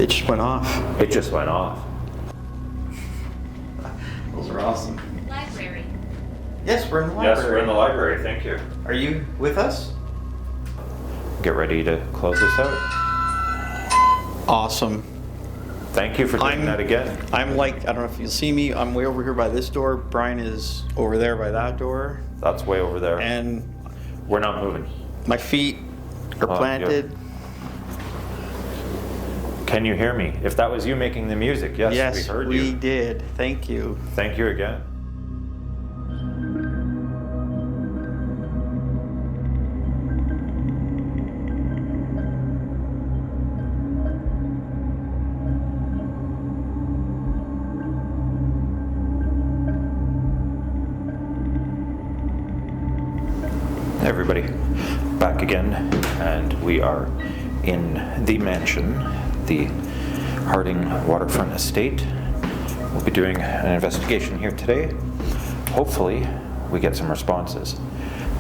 It just went off. It just went off. Those are awesome. Library. Yes, we're in the library. Yes, we're in the library. Thank you. Are you with us? Get ready to close this out. Awesome. Thank you for doing that again. I'm like, I don't know if you'll see me, I'm way over here by this door. Brian is over there by that door. That's way over there. And We're not moving. my feet are planted. Can you hear me? If that was you making the music, yes, we heard you. we did. Thank you. Thank you again. Everybody, back again, and we are in the mansion, the Harding Waterfront Estate. We'll be doing an investigation here today. Hopefully, we get some responses.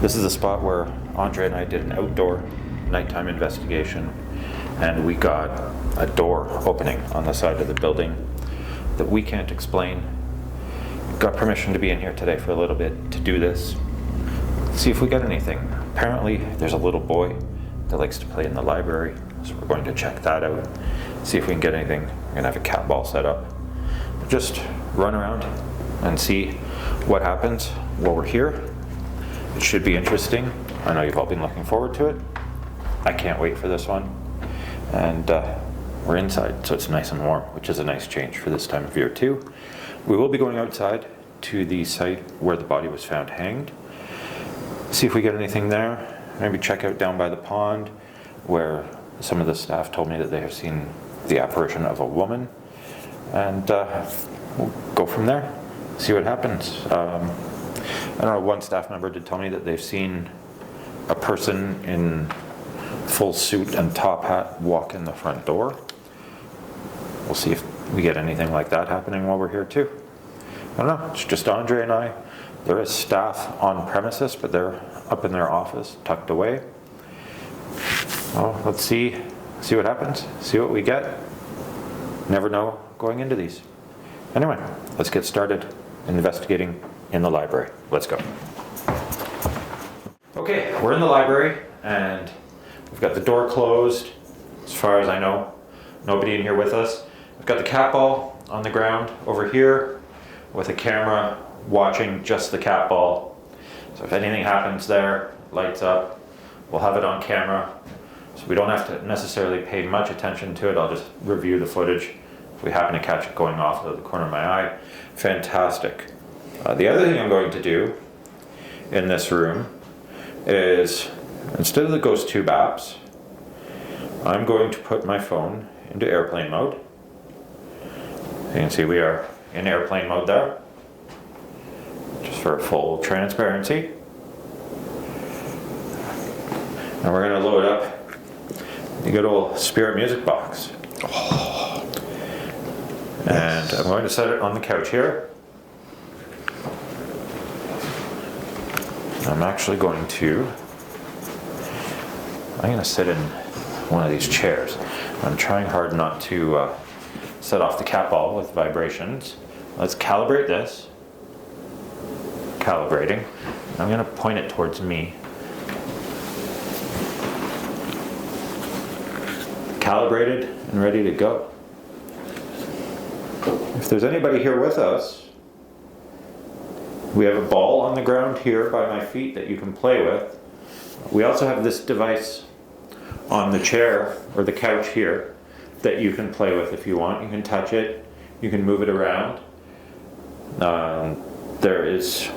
This is the spot where Andre and I did an outdoor nighttime investigation, and we got a door opening on the side of the building that we can't explain. Got permission to be in here today for a little bit to do this. See if we get anything. Apparently, there's a little boy that likes to play in the library, so we're going to check that out. See if we can get anything. We're gonna have a cat ball set up. Just run around and see what happens while we're here. It should be interesting. I know you've all been looking forward to it. I can't wait for this one. And we're inside, so it's nice and warm, which is a nice change for this time of year too. We will be going outside to the site where the body was found hanged. See if we get anything there. Maybe check out down by the pond where some of the staff told me that they have seen the apparition of a woman. And we'll go from there, see what happens. I don't know, one staff member did tell me that they've seen a person in full suit and top hat walk in the front door. We'll see if we get anything like that happening while we're here too. I don't know, it's just Andre and I. There is staff on premises, but they're up in their office, tucked away. Well, let's see what happens, see what we get. Never know going into these. Anyway, let's get started investigating in the library. Let's go. Okay, we're in the library, and we've got the door closed. As far as I know, nobody in here with us. We've got the cat ball on the ground over here with a camera watching just the cat ball. So if anything happens there, lights up, we'll have it on camera. So we don't have to necessarily pay much attention to it. I'll just review the footage. If we happen to catch it going off of the corner of my eye, fantastic. The other thing I'm going to do in this room is, instead of the ghost tube apps, I'm going to put my phone into airplane mode. You can see we are in airplane mode there. Just for full transparency. And we're going to load up the good old Spirit music box. And I'm going to set it on the couch here. I'm actually going to sit in one of these chairs. I'm trying hard not to set off the cat ball with vibrations. Let's calibrate this. Calibrating. I'm going to point it towards me. Calibrated and ready to go. If there's anybody here with us, we have a ball on the ground here by my feet that you can play with. We also have this device on the chair or the couch here that you can play with if you want. You can touch it, you can move it around. There is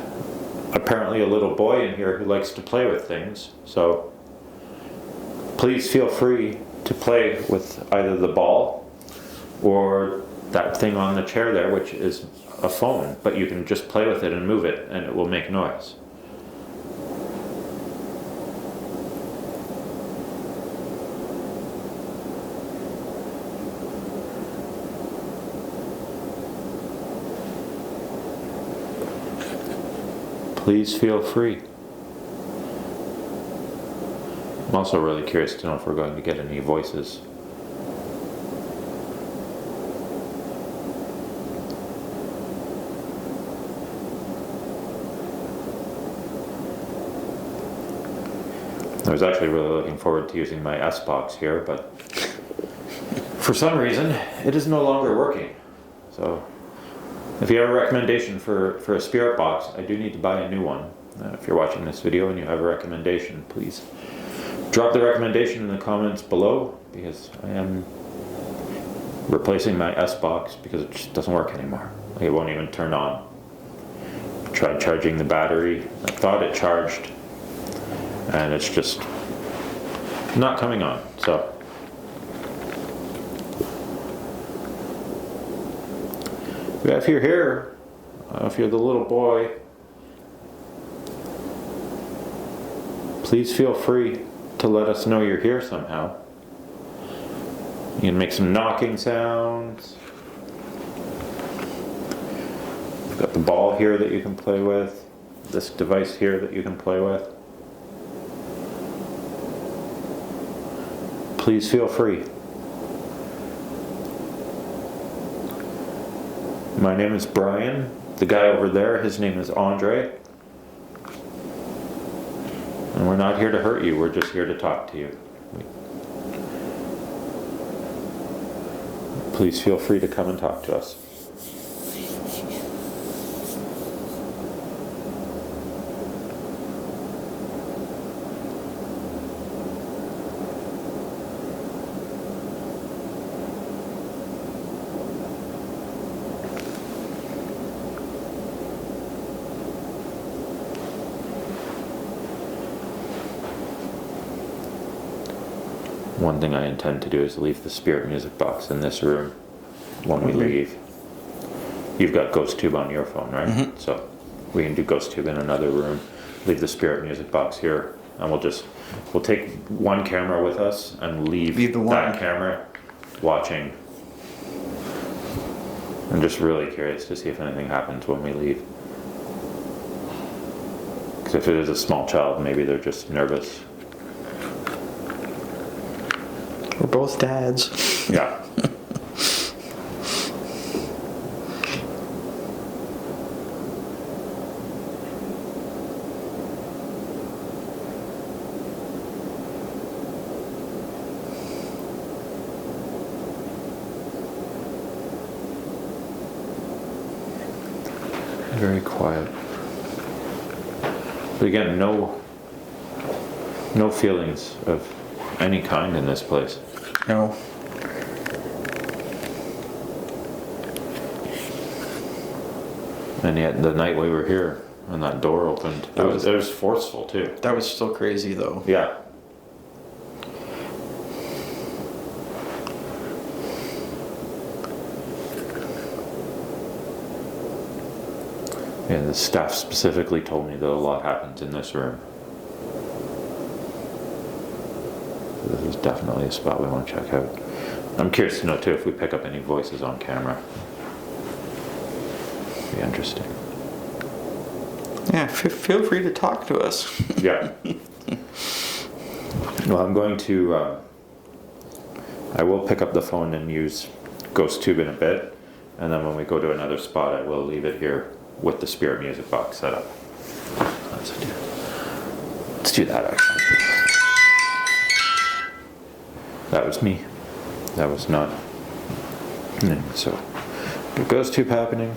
apparently a little boy in here who likes to play with things, so please feel free to play with either the ball or that thing on the chair there, which is a phone, but you can just play with it and move it and it will make noise. Please feel free. I'm also really curious to know if we're going to get any voices. I was actually really looking forward to using my S box here, but for some reason it is no longer working. So if you have a recommendation for a spirit box, I do need to buy a new one. If you're watching this video and you have a recommendation, please drop the recommendation in the comments below, because I am replacing my S box because it just doesn't work anymore. It won't even turn on. Tried charging the battery. I thought it charged, and it's just not coming on. So if you're here, if you're the little boy, please feel free to let us know you're here somehow. You can make some knocking sounds. You've got the ball here that you can play with, this device here that you can play with. Please feel free. My name is Brian. The guy over there, his name is Andre. And we're not here to hurt you, we're just here to talk to you. Please feel free to come and talk to us. One thing I intend to do is leave the spirit music box in this room when we leave. You've got GhostTube on your phone, right? Mm-hmm. So we can do GhostTube in another room, leave the spirit music box here, and we'll take one camera with us and leave that camera watching. I'm just really curious to see if anything happens when we leave. Because if it is a small child, maybe they're just nervous. We're both dads. Yeah. Very quiet. But again, no feelings of any kind in this place. No. And yet the night we were here and that door opened, it was forceful too. That was still crazy though. Yeah. Yeah, the staff specifically told me that a lot happens in this room. This is definitely a spot we want to check out. I'm curious to know too if we pick up any voices on camera. Be interesting. Yeah, feel free to talk to us. Yeah. Well, I'm going to. I will pick up the phone and use GhostTube in a bit, and then when we go to another spot, I will leave it here with the spirit music box set up. Let's do that actually. That was me. That was not. So, GhostTube happening.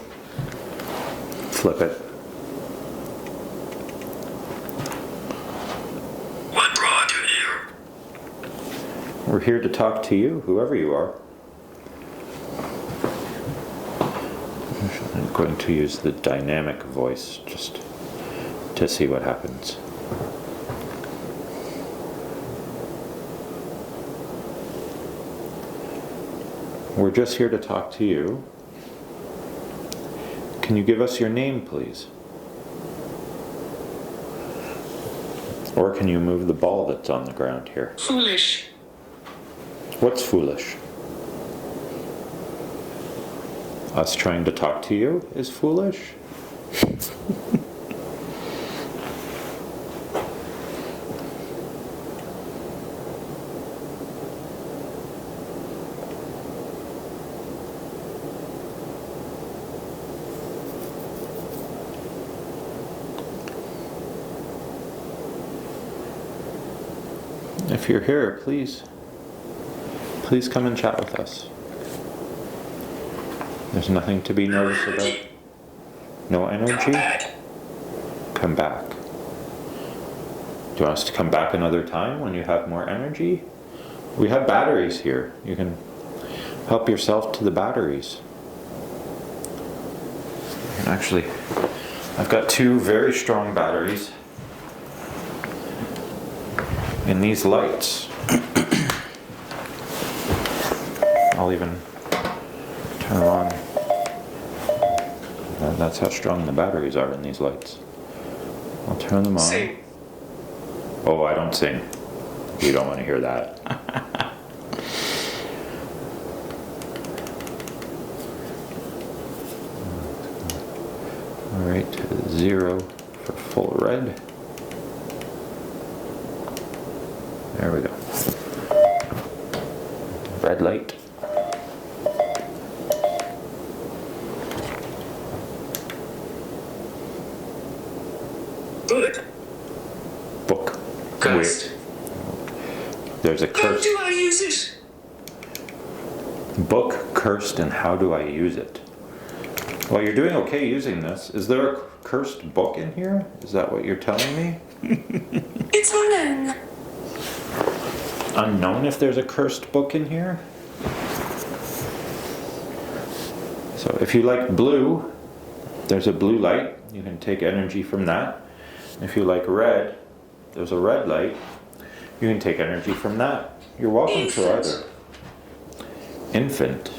Flip it. What brought you here? We're here to talk to you, whoever you are. I'm going to use the dynamic voice just to see what happens. We're just here to talk to you. Can you give us your name, please? Or can you move the ball that's on the ground here? Foolish. What's foolish? Us trying to talk to you is foolish? If you're here, please come and chat with us. There's nothing to be nervous about. No energy? Come back. Do you want us to come back another time when you have more energy? We have batteries here. You can help yourself to the batteries. And actually, I've got 2 very strong batteries in these lights. I'll even turn them on. That's how strong the batteries are in these lights. I'll turn them on. Sing. Oh, I don't sing. You don't want to hear that. Alright, 0 for full red. There we go. Red light. Good. Book. Cursed. There's a How curse. do I use it? Book, cursed, and how do I use it? Well, you're doing okay using this. Is there a cursed book in here? Is that what you're telling me? It's unknown. Unknown if there's a cursed book in here? So if you like blue, there's a blue light. You can take energy from that. If you like red, there's a red light. You can take energy from that. You're welcome to either. Infant.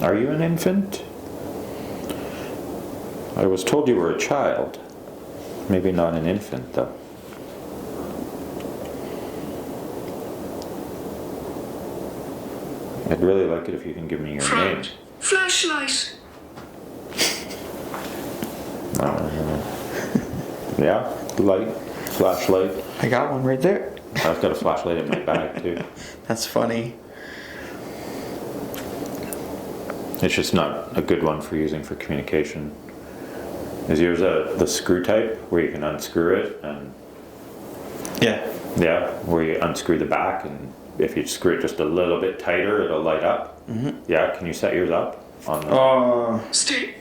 Are you an infant? I was told you were a child. Maybe not an infant, though. I'd really like it if you can give me your name. Friend. Flashlight. Yeah, light, flashlight. I got one right there. I've got a flashlight in my bag too. That's funny. It's just not a good one for using for communication. Is yours the screw type where you can unscrew it and Yeah. yeah, where you unscrew the back and if you screw it just a little bit tighter, it'll light up? Mm-hmm. Yeah, can you set yours up on the... Stay.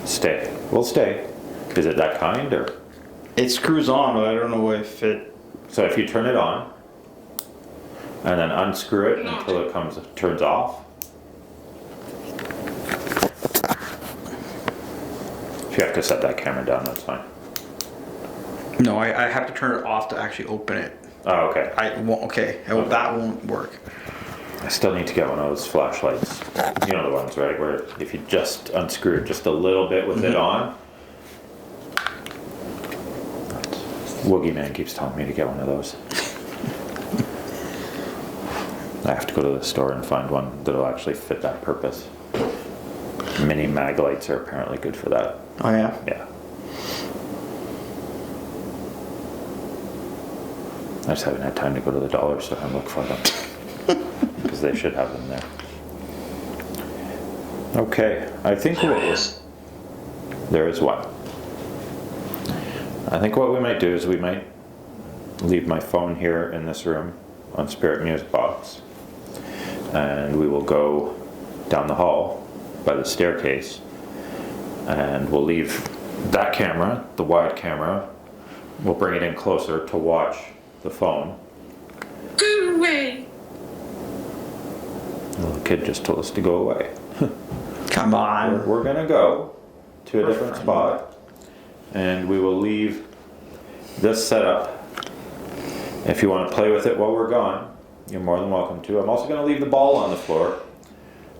Stay. We'll stay. Is it that kind or? It screws on, but I don't know if it... So if you turn it on and then unscrew it until it turns off. If you have to set that camera down, that's fine. No, I have to turn it off to actually open it. Oh, okay. I won't, okay. That won't work. I still need to get one of those flashlights. You know the ones, right? Where if you just unscrew it just a little bit with it on. Woogie Man keeps telling me to get one of those. I have to go to the store and find one that'll actually fit that purpose. Mini mag lights are apparently good for that. Oh, yeah? Yeah. I just haven't had time to go to the dollar store and look for them. Because they should have them there. Okay, I think there is one. I think what we might do is we might leave my phone here in this room on Spirit Music Box. And we will go down the hall by the staircase. And we'll leave that camera, the wide camera. We'll bring it in closer to watch the phone. Go away. The little kid just told us to go away. Come on. We're gonna go to a different spot and we will leave this setup. If you want to play with it while we're gone, you're more than welcome to. I'm also gonna leave the ball on the floor.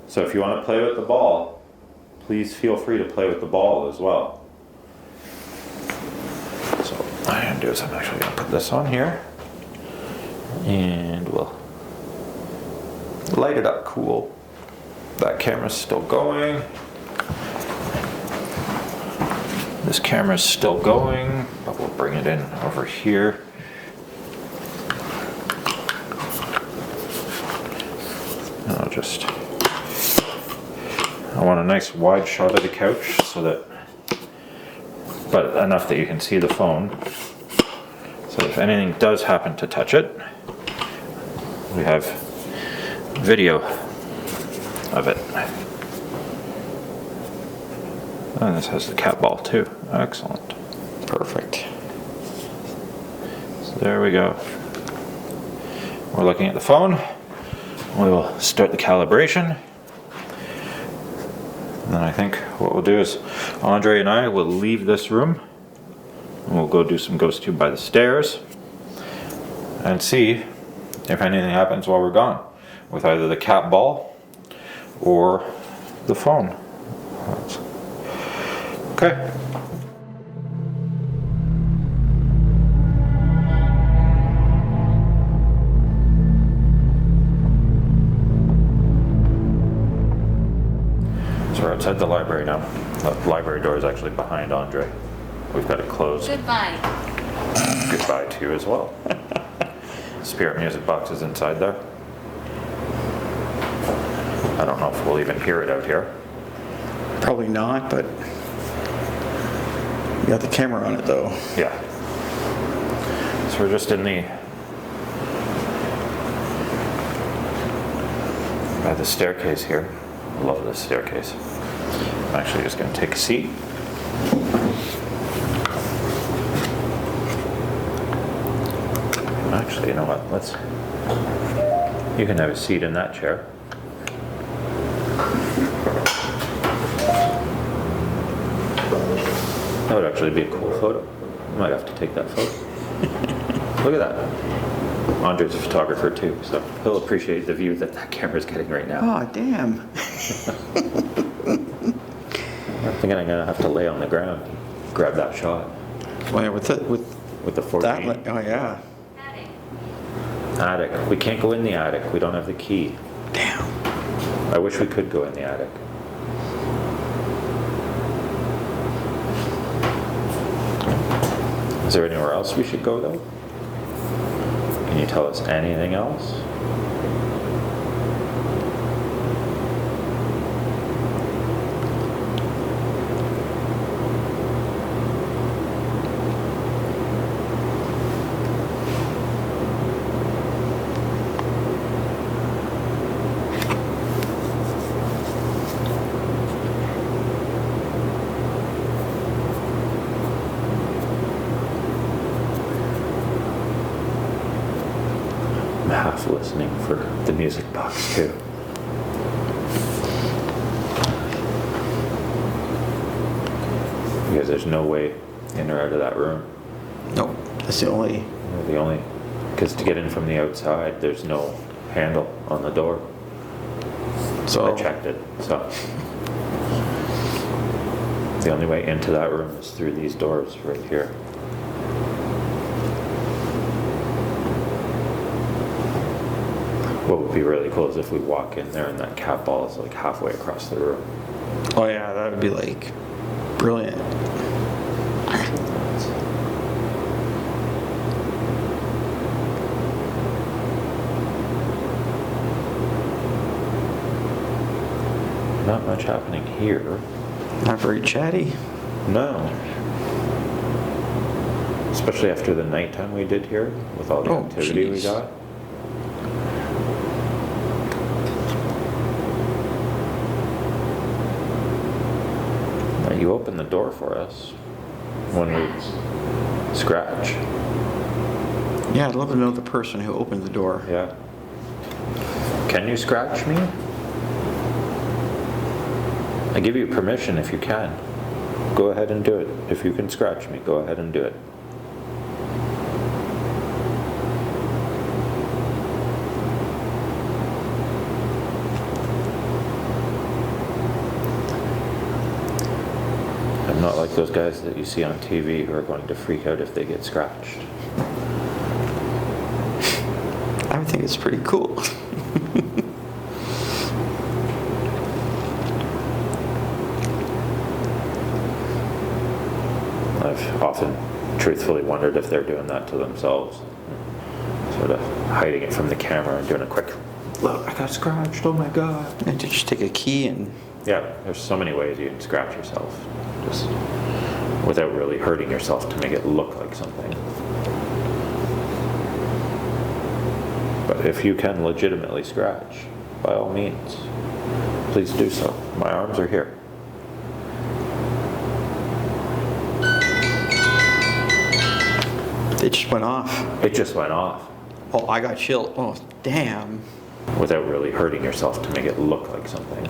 So if you want to play with the ball, please feel free to play with the ball as well. So what I'm gonna do is I'm actually gonna put this on here and we'll light it up cool. That camera's still going. This camera's still going, but we'll bring it in over here. And I want a nice wide shot of the couch so that, but enough that you can see the phone. So if anything does happen to touch it, we have video of it. And this has the cat ball too. Excellent. Perfect. So there we go. We're looking at the phone. We will start the calibration. And then I think what we'll do is Andre and I will leave this room and we'll go do some ghost tube by the stairs and see if anything happens while we're gone with either the cat ball or the phone. Okay. So we're outside the library now. The library door is actually behind Andre. We've got it closed. Goodbye. Goodbye to you as well. Spirit music box is inside there. I don't know if we'll even hear it out here. Probably not, but you got the camera on it though. Yeah. So we're just in by the staircase here. I love this staircase. I'm actually just going to take a seat. Actually, you know what? You can have a seat in that chair. That would actually be a cool photo. I might have to take that photo. Look at that. Andre's a photographer too, so he'll appreciate the view that camera's getting right now. Oh, damn. I'm thinking I'm gonna have to lay on the ground, grab that shot Well, yeah, with the 14. that, oh yeah. Attic. We can't go in the attic. We don't have the key. Damn. I wish we could go in the attic. Is there anywhere else we should go though? Can you tell us anything else? Half listening for the music box too. Because there's no way in or out of that room. Nope. That's the only. Because to get in from the outside, there's no handle on the door. So I checked it. So the only way into that room is through these doors right here. What would be really cool is if we walk in there and that cat ball is like halfway across the room. Oh yeah, that would be like brilliant. Not much happening here. Not very chatty. No. Especially after the nighttime we did here with all the activity we jeez. got. Now you opened the door for us when we scratch. Yeah, I'd love to know the person who opened the door. Yeah. Can you scratch me? I give you permission if you can. Go ahead and do it. If you can scratch me, go ahead and do it. I'm not like those guys that you see on TV who are going to freak out if they get scratched. I would think it's pretty cool. I've often truthfully wondered if they're doing that to themselves. Sort of hiding it from the camera and doing a quick, look, I got scratched, oh my God. And to just take a key and... Yeah, there's so many ways you can scratch yourself. Just without really hurting yourself to make it look like something. But if you can legitimately scratch, by all means, please do so. My arms are here. It just went off. It just went off Oh, I got chilled. Oh, damn. without really hurting yourself to make it look like something.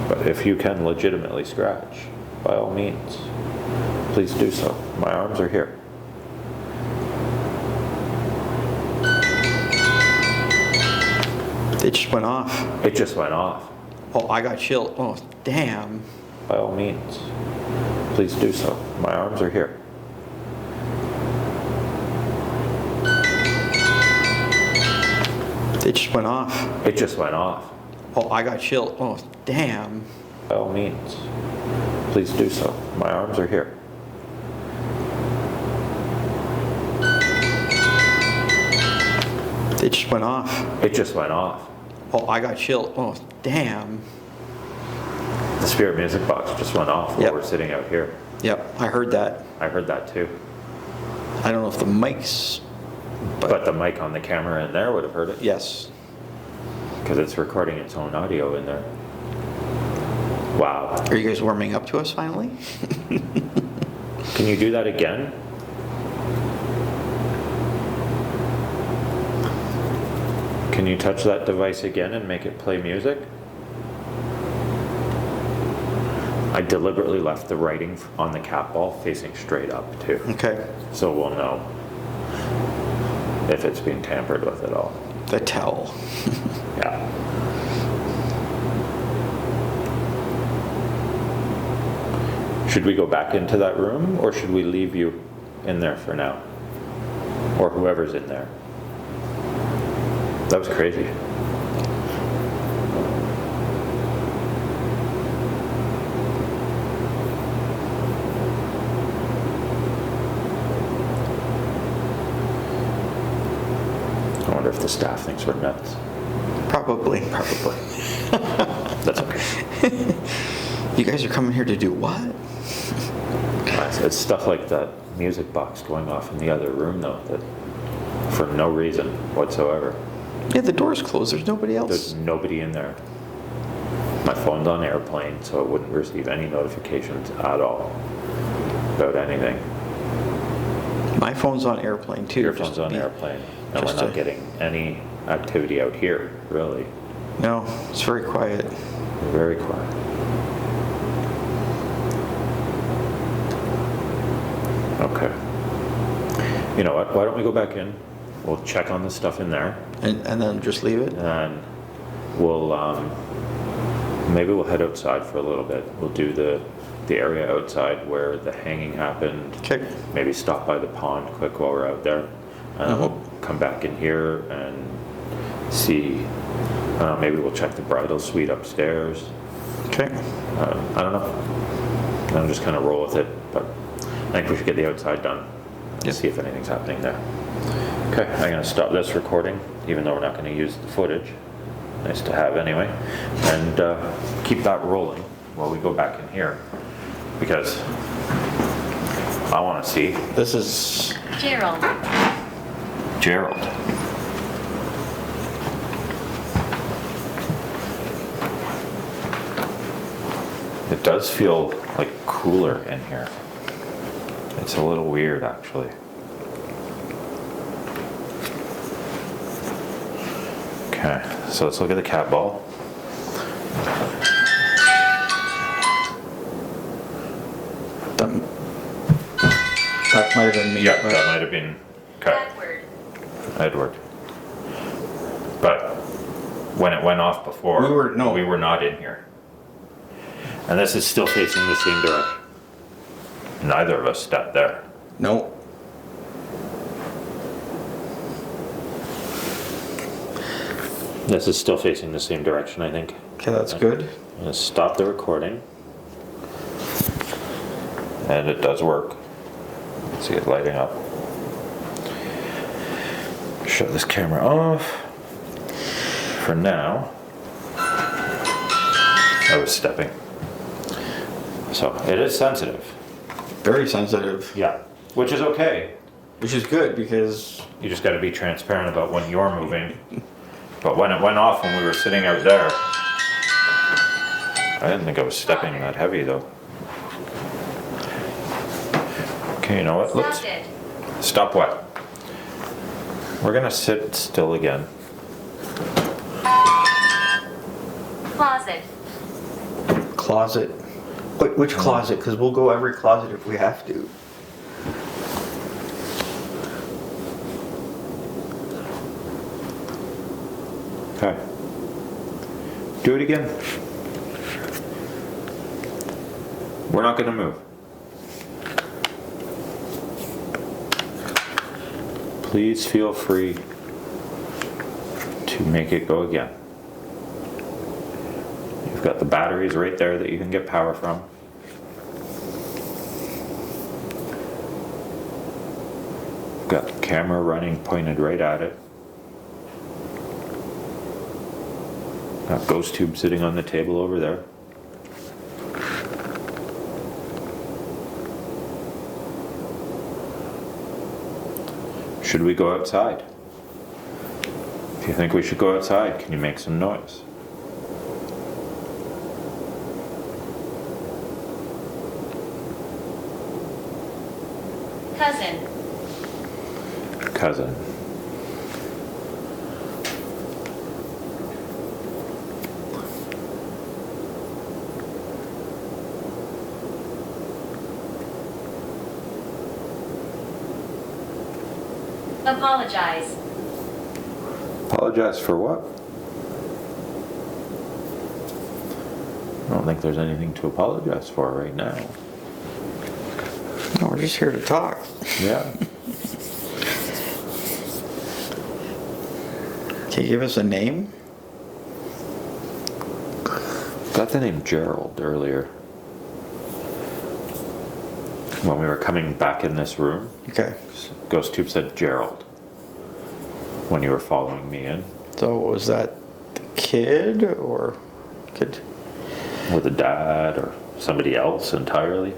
But if you can legitimately scratch, by all means, please do so. My arms are here. It just went off. It just went off. Oh, I got chilled. Oh, damn. By all means, please do so. My arms are here. It just went off. It just went off. Oh, I got chilled. Oh, damn. By all means, please do so. My arms are here. It just went off. It just went off. Oh, I got chilled. Oh, damn. The spirit music box just went off while Yep. we're sitting out here. Yep, I heard that. I heard that too. I don't know if the mics, But the mic on the camera in there would have heard it yes. because it's recording its own audio in there. Wow. Are you guys warming up to us finally? Can you do that again? Can you touch that device again and make it play music? I deliberately left the writing on the cat ball facing straight up too. Okay. So we'll know if it's being tampered with at all. The towel. Yeah. Should we go back into that room or should we leave you in there for now? Or whoever's in there? That was crazy. I wonder if the staff thinks we're nuts. Probably. That's okay. You guys are coming here to do what? It's stuff like that music box going off in the other room though, that for no reason whatsoever. Yeah, the door's closed. There's nobody There's else. nobody in there. My phone's on airplane, so it wouldn't receive any notifications at all about anything. My phone's on airplane too. Your just phone's to on be- airplane, and we're just not to- getting any activity out here, really. No, it's very quiet. We're very quiet. Okay. You know what? Why don't we go back in? We'll check on the stuff in there, And then just leave it? and we'll maybe we'll head outside for a little bit. We'll do the area outside where the hanging happened. Okay. Maybe stop by the pond quick while we're out there, and then we'll come back in here and see. Maybe we'll check the bridal suite upstairs. Okay. I don't know. I'll just kind of roll with it, but I think we should get the outside done and Yep. see if anything's happening there. Okay, I'm going to stop this recording, even though we're not going to use the footage. Nice to have anyway. And keep that rolling while we go back in here, because I want to see This is... Gerald. Gerald. It does feel like cooler in here. It's a little weird, actually. Okay, so let's look at the cat ball. That might have been me. Yeah, but- that might have been cut. Edward. Edward. But when it went off before, We were we were not in here. And this is still facing the same direction. Neither of us stepped there. No. This is still facing the same direction, I think. Okay, that's good. I'm gonna stop the recording. And it does work. See it lighting up. Shut this camera off. For now, I was stepping. So it is sensitive. Very sensitive. Yeah. Which is okay. Which is good because You just gotta be transparent about when you're moving. But when it went off when we were sitting out there, I didn't think I was stepping that heavy though. Okay, you know what? Let's Stop it. stop what? We're gonna sit still again. Closet. closet. Which closet? Because we'll go every closet if we have to. Okay. Do it again. We're not gonna move. Please feel free to make it go again. You've got the batteries right there that you can get power from. Got the camera running pointed right at it. Got ghost tube sitting on the table over there. Should we go outside? If you think we should go outside, can you make some noise? Cousin. Cousin. Apologize. Apologize for what? I don't think there's anything to apologize for right now. No, we're just here to talk. Yeah. Can you give us a name? Got the name Gerald earlier. When we were coming back in this room, Okay. Ghost Tube said Gerald. When you were following me in. So was that the kid or kid? Or the dad or somebody else entirely.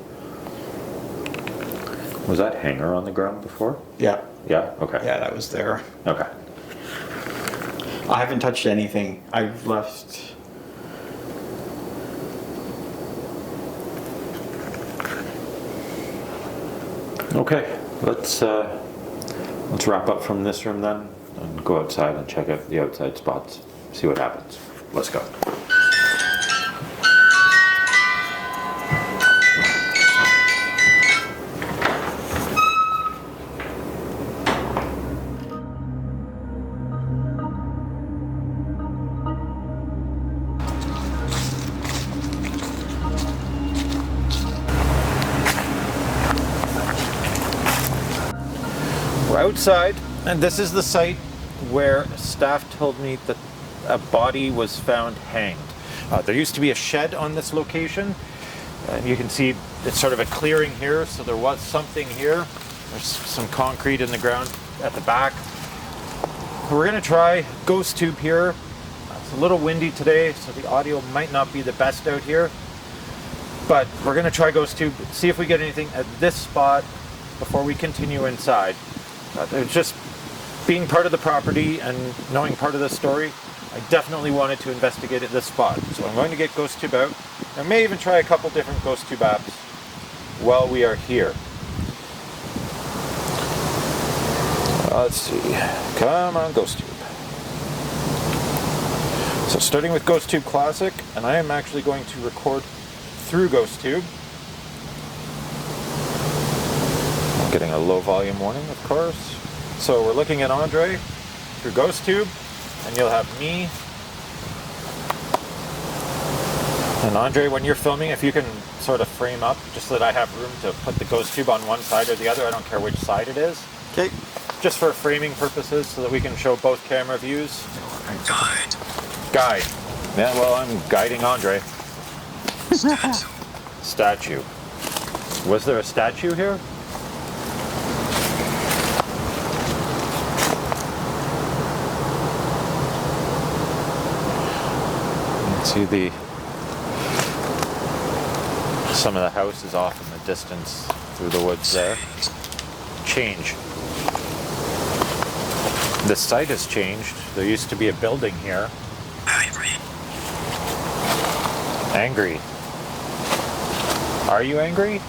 Was that hanger on the ground before? Yeah. Yeah? Okay. Yeah, that was there. Okay. I haven't touched anything. I've left. Okay. Let's wrap up from this room then and go outside and check out the outside spots. See what happens. Let's go. We're outside, and this is the site where staff told me that a body was found hanged. There used to be a shed on this location, and you can see it's sort of a clearing here, so there was something here. There's some concrete in the ground at the back. We're gonna try Ghost Tube here. It's a little windy today, so the audio might not be the best out here, but we're gonna try Ghost Tube, see if we get anything at this spot before we continue inside. It's just being part of the property and knowing part of the story, I definitely wanted to investigate at this spot. So I'm going to get Ghost Tube out. I may even try a couple different Ghost Tube apps while we are here. Let's see. Come on, Ghost Tube. So starting with Ghost Tube Classic, and I am actually going to record through Ghost Tube. Getting a low volume warning, of course. So we're looking at Andre through Ghost Tube, and you'll have me. And Andre, when you're filming, if you can sort of frame up, just so that I have room to put the Ghost Tube on one side or the other, I don't care which side it is. Okay. Just for framing purposes, so that we can show both camera views. Guide. Guide. Yeah, well, I'm guiding Andre. Statue. Statue. Was there a statue here? See some of the house is off in the distance through the woods there. change. The site has changed. There used to be a building here. Angry. Angry. Are you angry?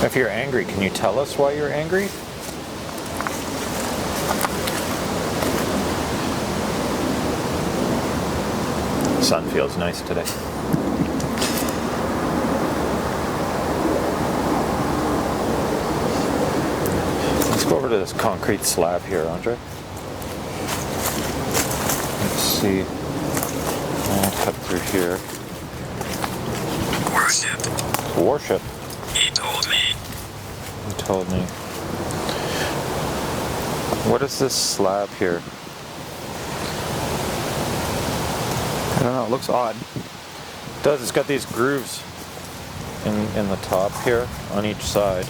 If you're angry, can you tell us why you're angry? Sun feels nice today. Let's go over to this concrete slab here, Andre. Let's see. I'll cut through here. Worship. Worship. He told me. He told me. What is this slab here? I don't know, it looks odd. It does. It's got these grooves in the top here on each side.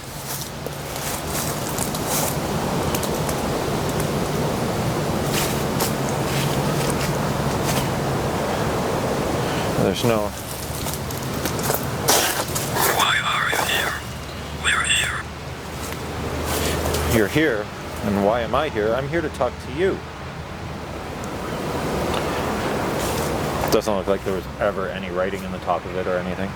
There's no... Why are you here? We're here. You're here, and why am I here? I'm here to talk to you. Doesn't look like there was ever any writing in the top of it or anything.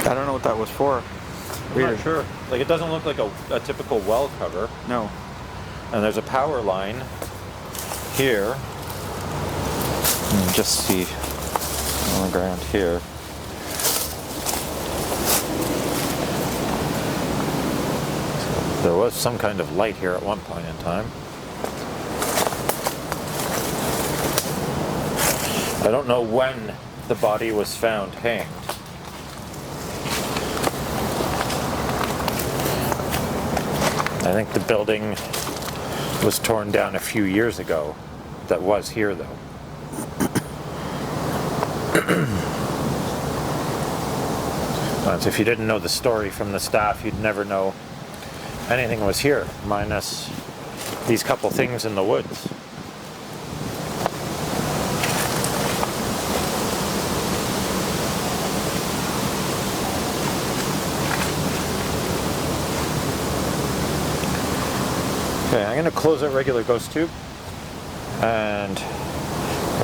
I don't know what that was for. I'm Weird. not sure. Like, it doesn't look like a typical well cover. No. And there's a power line here. You can just see on the ground here. So there was some kind of light here at one point in time. I don't know when the body was found hanged. I think the building was torn down a few years ago. That was here, though. So if you didn't know the story from the staff, you'd never know anything was here, minus these couple things in the woods. Okay, I'm going to close out regular ghost tube and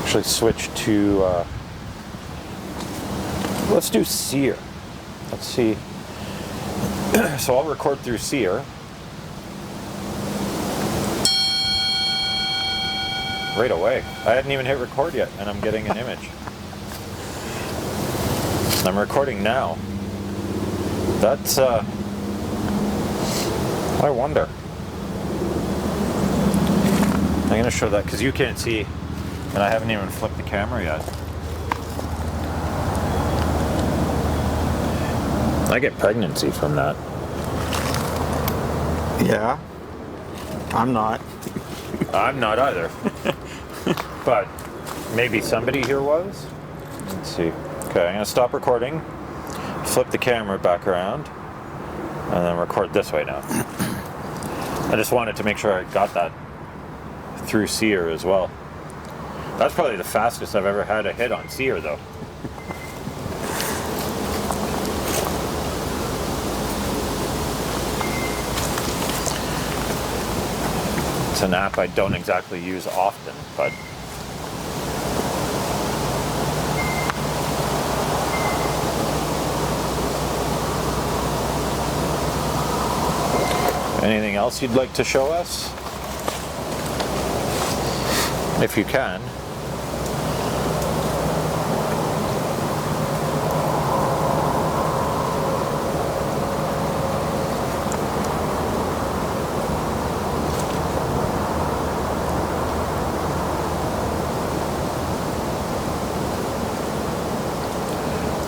actually switch to, let's do seer. Let's see. So I'll record through seer. Right away. I hadn't even hit record yet and I'm getting an image. I'm recording now. That's, I wonder. I'm going to show that because you can't see, and I haven't even flipped the camera yet. I get pregnancy from that. Yeah. I'm not. I'm not either. But maybe somebody here was? Let's see. Okay, I'm going to stop recording, flip the camera back around, and then record this way now. I just wanted to make sure I got that through seer as well. That's probably the fastest I've ever had a hit on seer, though. It's an app I don't exactly use often, but anything else you'd like to show us? If you can.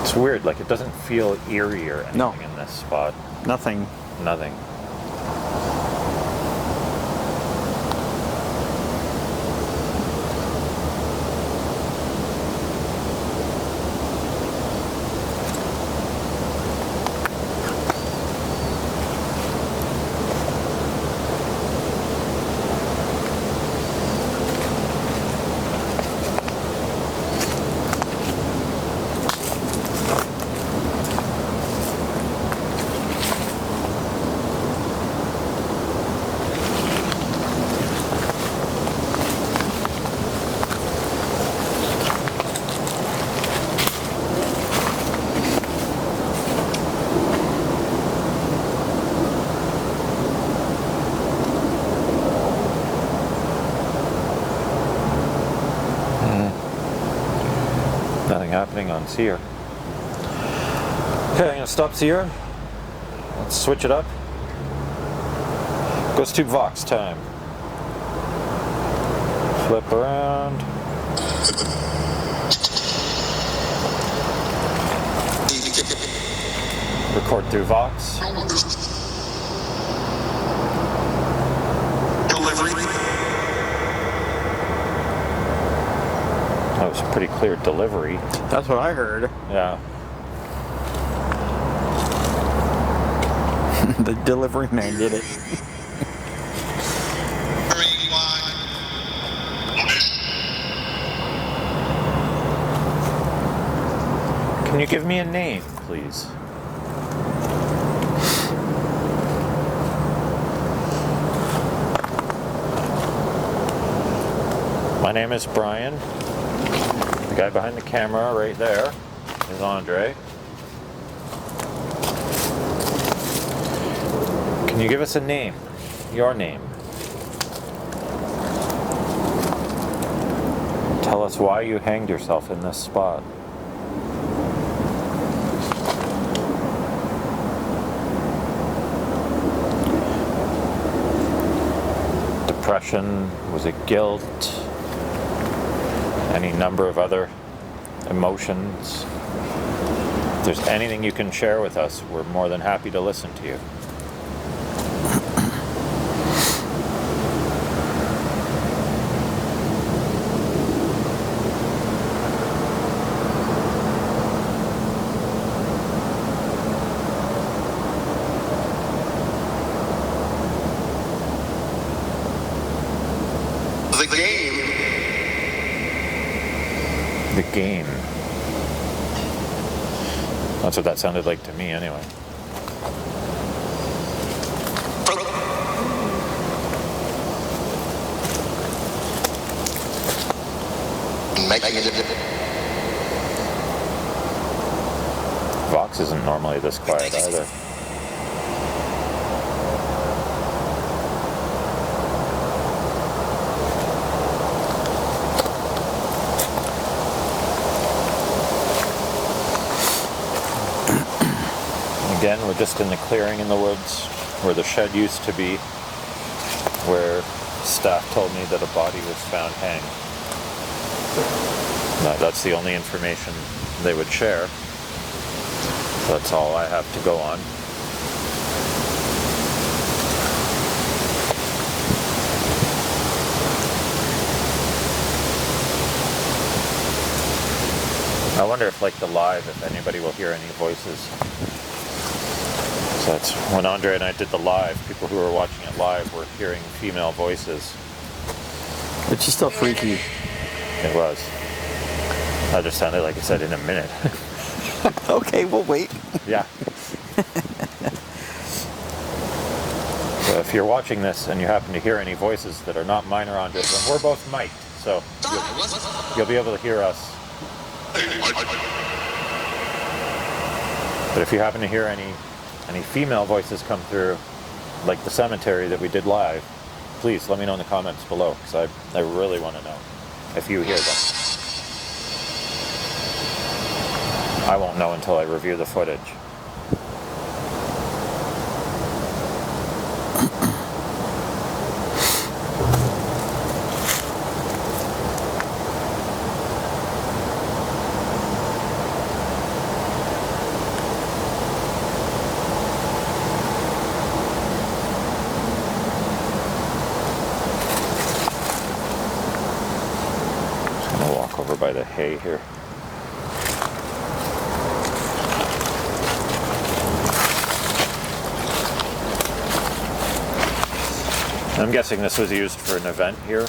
It's weird, like it doesn't feel eerie or anything No. in this spot. Nothing. Nothing. happening on Seer. Okay, I'm gonna stop Seer. Let's switch it up. Goes to Vox time. Flip around. Record through Vox. Delivery. That was a pretty clear delivery. That's what I heard. Yeah. The delivery man did it. Can you give me a name, please? My name is Brian. The guy behind the camera right there is Andre. Can you give us a name? Your name. Tell us why you hanged yourself in this spot. Depression? Was it guilt? Any number of other emotions? If there's anything you can share with us, we're more than happy to listen to you. The game. The game. That's what that sounded like to me anyway. Making it. Vox isn't normally this quiet either. Again, we're just in the clearing in the woods where the shed used to be, where staff told me that a body was found hanged. Now, that's the only information they would share. That's all I have to go on. I wonder if, like the live, if anybody will hear any voices. So that's when Andre and I did the live, people who were watching it live were hearing female voices. Which is still freaky. It was. That just sounded like it said in a minute. Okay, we'll wait. Yeah. So if you're watching this and you happen to hear any voices that are not mine or Andre's, then we're both mic'd, so you'll be able to hear us. But if you happen to hear any female voices come through, like the cemetery that we did live, please let me know in the comments below, because I really want to know if you hear them. I won't know until I review the footage. Over by the hay here. I'm guessing this was used for an event here.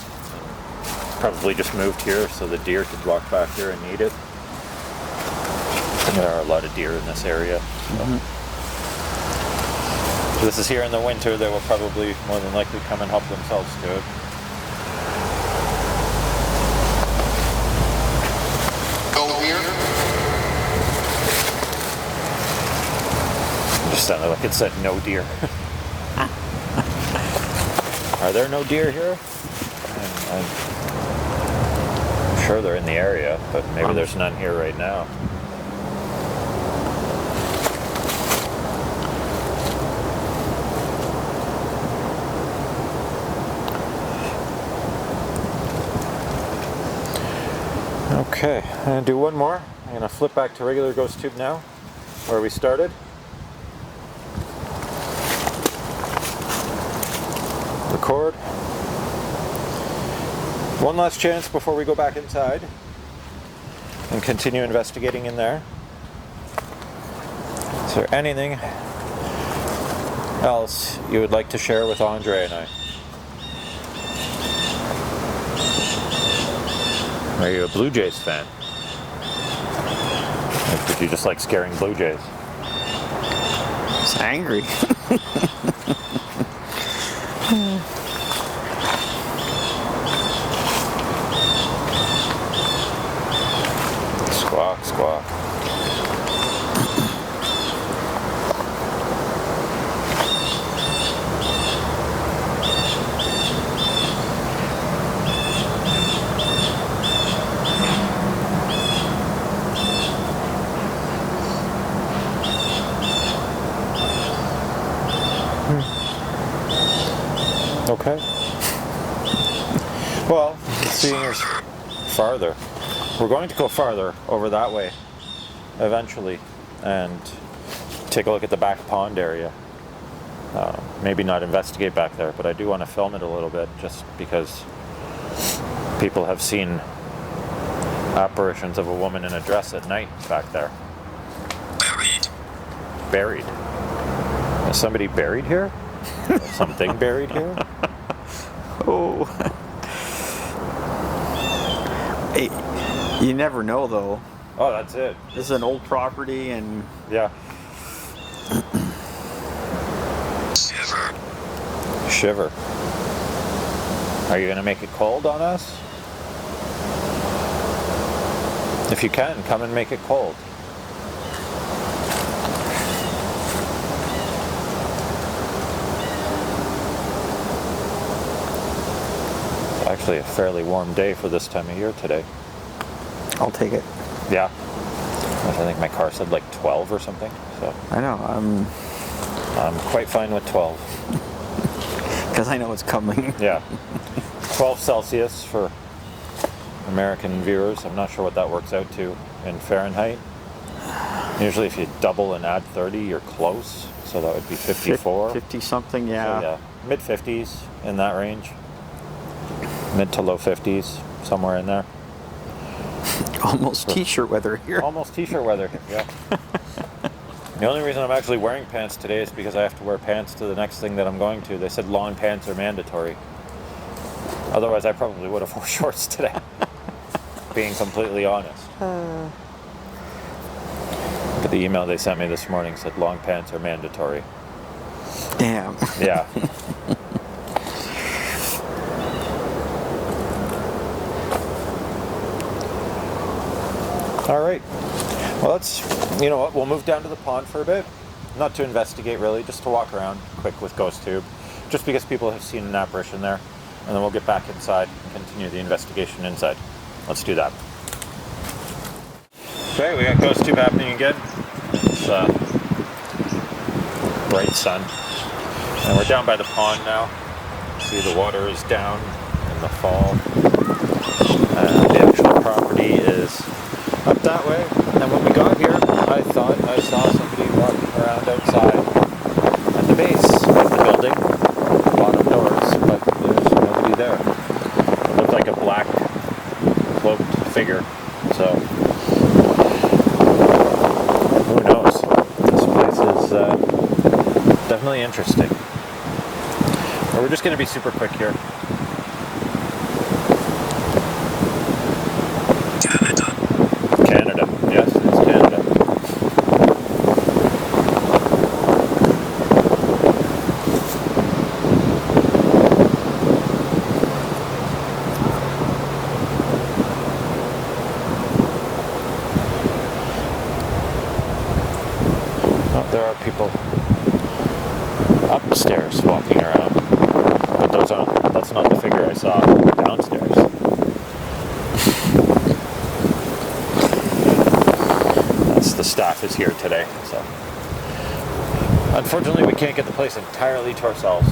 Probably just moved here so the deer could walk back here and eat it. There are a lot of deer in this area. So this is here in the winter. They will probably more than likely come and help themselves to it. Just sounded like it said no deer. Are there no deer here? I'm sure they're in the area, but maybe there's none here right now. Okay, I'm going to do one more. I'm going to flip back to regular ghost tube now, where we started. Record. One last chance before we go back inside and continue investigating in there. Is there anything else you would like to share with Andre and I? Are you a Blue Jays fan? Or did you just like scaring Blue Jays? It's angry. Squawk, squawk. Okay. Well, seeing as farther, we're going to go farther over that way eventually and take a look at the back pond area. Maybe not investigate back there, but I do want to film it a little bit just because people have seen apparitions of a woman in a dress at night back there. Buried. Is somebody buried here? Something buried here? Oh. Hey, you never know though. Oh, that's it. This is an old property and Yeah. Shiver. Are you going to make it cold on us? If you can, come and make it cold. It's actually a fairly warm day for this time of year today. I'll take it. Yeah. I think my car said like 12 or something. So I know. I'm quite fine with 12. Because I know it's coming. Yeah. 12 Celsius for American viewers. I'm not sure what that works out to in Fahrenheit. Usually if you double and add 30, you're close. So that would be 54. 50 something, yeah. So yeah, mid 50s in that range. Mid to low 50s, somewhere in there. Almost t-shirt weather here. Almost t-shirt weather, yeah. The only reason I'm actually wearing pants today is because I have to wear pants to the next thing that I'm going to. They said long pants are mandatory. Otherwise, I probably would have wore shorts today. Being completely honest. But the email they sent me this morning said long pants are mandatory. Damn. Yeah. All right. Well, you know what, we'll move down to the pond for a bit. Not to investigate really, just to walk around quick with Ghost Tube. Just because people have seen an apparition there. And then we'll get back inside and continue the investigation inside. Let's do that. Okay, we got Ghost Tube happening again. It's bright sun. And we're down by the pond now. See, the water is down in the fall. The actual property is up that way. And when we got here, I thought I saw somebody walking around outside at the base of the building, bottom doors, but there's nobody there. It looked like a black cloaked figure. So who knows? This place is definitely interesting. But we're just going to be super quick here. Canada. Yes, it's Canada. Oh, there are people upstairs walking around. But that's not the figure I saw downstairs. the staff is here today. So unfortunately, we can't get the place entirely to ourselves.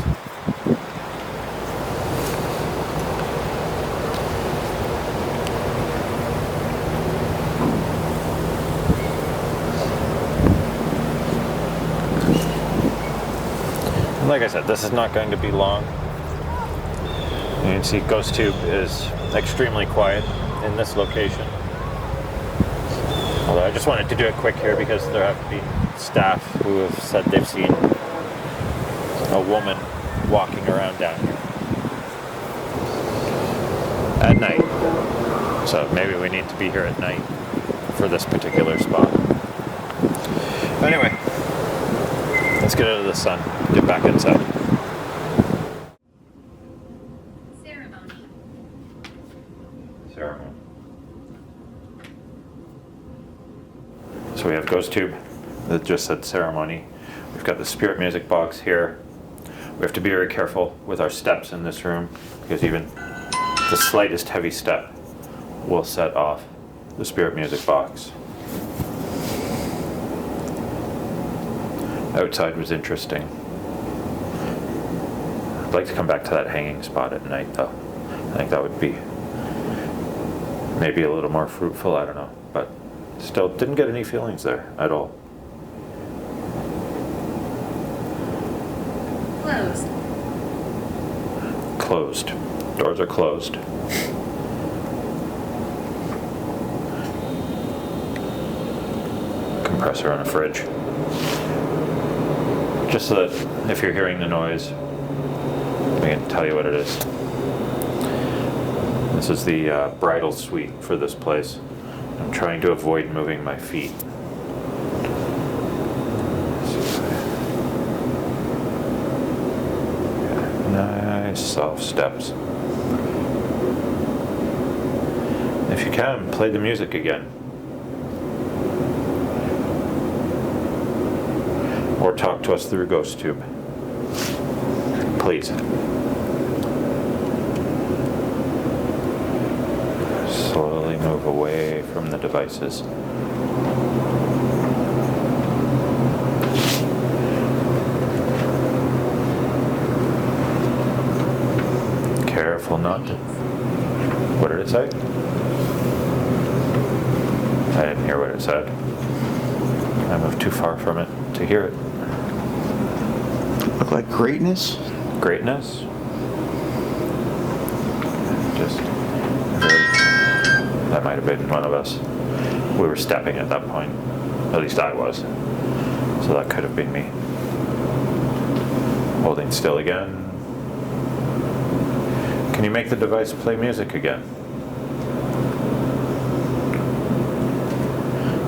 And like I said, this is not going to be long. You can see Ghost Tube is extremely quiet in this location. Although I just wanted to do it quick here because there have been staff who have said they've seen a woman walking around down here at night. So maybe we need to be here at night for this particular spot. Anyway, let's get out of the sun, get back inside. Ceremony. Ceremony. So we have Ghost Tube that just said ceremony. We've got the spirit music box here. We have to be very careful with our steps in this room because even the slightest heavy step will set off the spirit music box. Outside was interesting. I'd like to come back to that hanging spot at night though. I think that would be maybe a little more fruitful, I don't know, but still didn't get any feelings there at all. Closed. Closed. Doors are closed. Compressor on a fridge. Just so that if you're hearing the noise, we can tell you what it is. This is the bridal suite for this place. I'm trying to avoid moving my feet. Nice soft steps. If you can, play the music again. Or talk to us through Ghost Tube. Please. Slowly move away from the devices. Careful not to. What did it say? I didn't hear what it said. I moved too far from it to hear it. Look like greatness? Greatness? Just very, that might have been one of us. We were stepping at that point. At least I was. So that could have been me. Holding still again. Can you make the device play music again?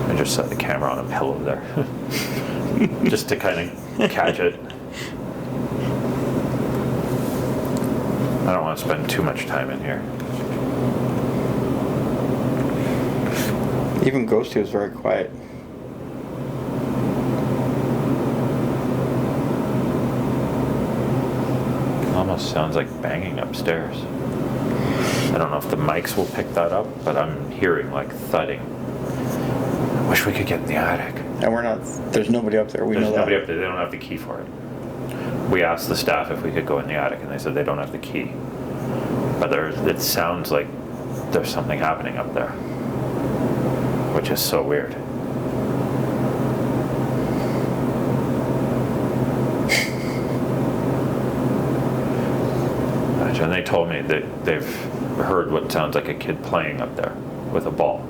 I just set the camera on a pillow there. Just to kind of catch it. I don't want to spend too much time in here. Even Ghost Tube is very quiet. It almost sounds like banging upstairs. I don't know if the mics will pick that up, but I'm hearing like thudding. I wish we could get in the attic. And we're not, there's nobody up there. We There's know nobody that. up there. They don't have the key for it. We asked the staff if we could go in the attic, and they said they don't have the key. But it sounds like there's something happening up there, which is so weird. And they told me that they've heard what sounds like a kid playing up there with a ball.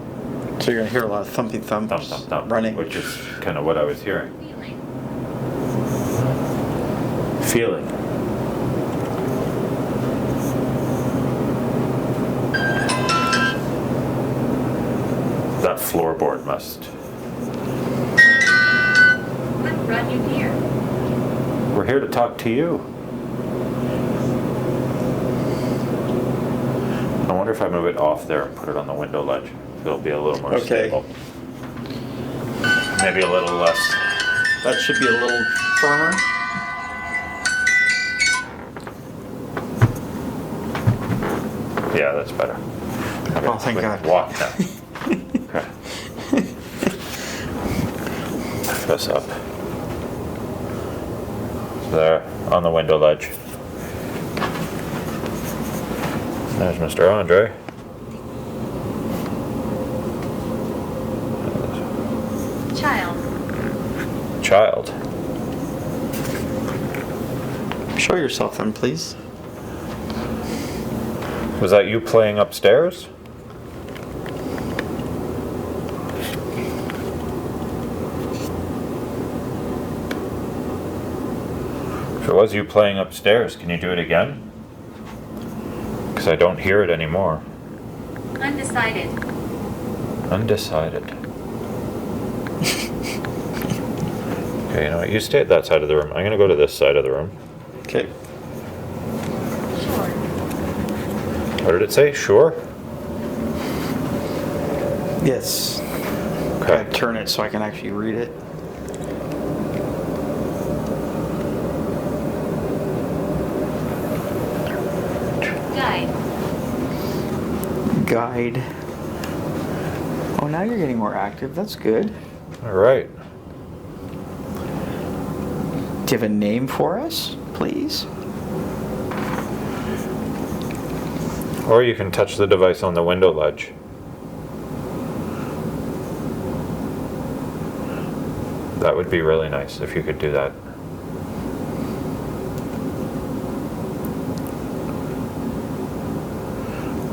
So you're going to hear a lot of thumpy thumps, Thump, thump, thump. running. Which is kind of what I was hearing. Feeling. Feeling. That floorboard must. What brought you here? We're here to talk to you. I wonder if I move it off there and put it on the window ledge. It'll be a little more Okay. stable. Maybe a little less. That should be a little firmer. Yeah, that's better. Okay, Oh, thank we can God. Walk now. Okay. us up. There, on the window ledge. There's Mr. Andre. Child. Show yourself then, please. Was that you playing upstairs? If it was you playing upstairs, can you do it again? Because I don't hear it anymore. Undecided. Undecided. Okay, you know what? You stay at that side of the room. I'm going to go to this side of the room. Okay. Sure. What did it say? Sure? Yes. Okay. Turn it so I can actually read it. Guide. Guide. Oh, now you're getting more active. That's good. All right. Do you have a name for us, please? Or you can touch the device on the window ledge. That would be really nice if you could do that.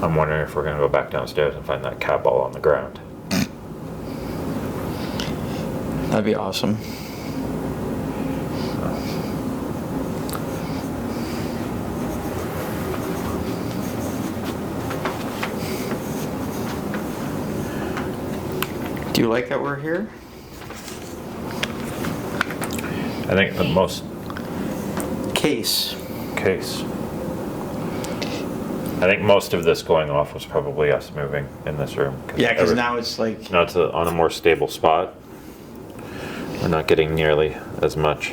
I'm wondering if we're going to go back downstairs and find that cat ball on the ground. That'd be awesome. Do you like that we're here? I think the most Case. case. I think most of this going off was probably us moving in this room. Yeah, because now it's like... Now it's on a more stable spot. We're not getting nearly as much.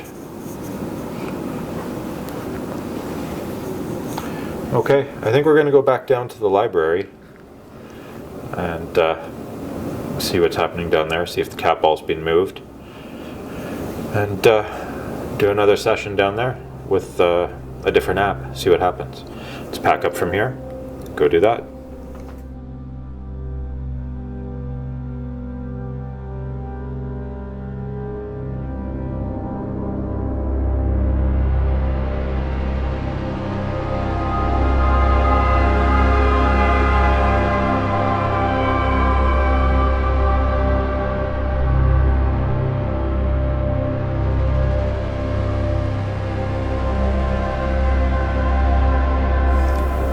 Okay, I think we're going to go back down to the library and see what's happening down there, see if the cat ball's been moved, and do another session down there with a different app, see what happens. Let's pack up from here, go do that.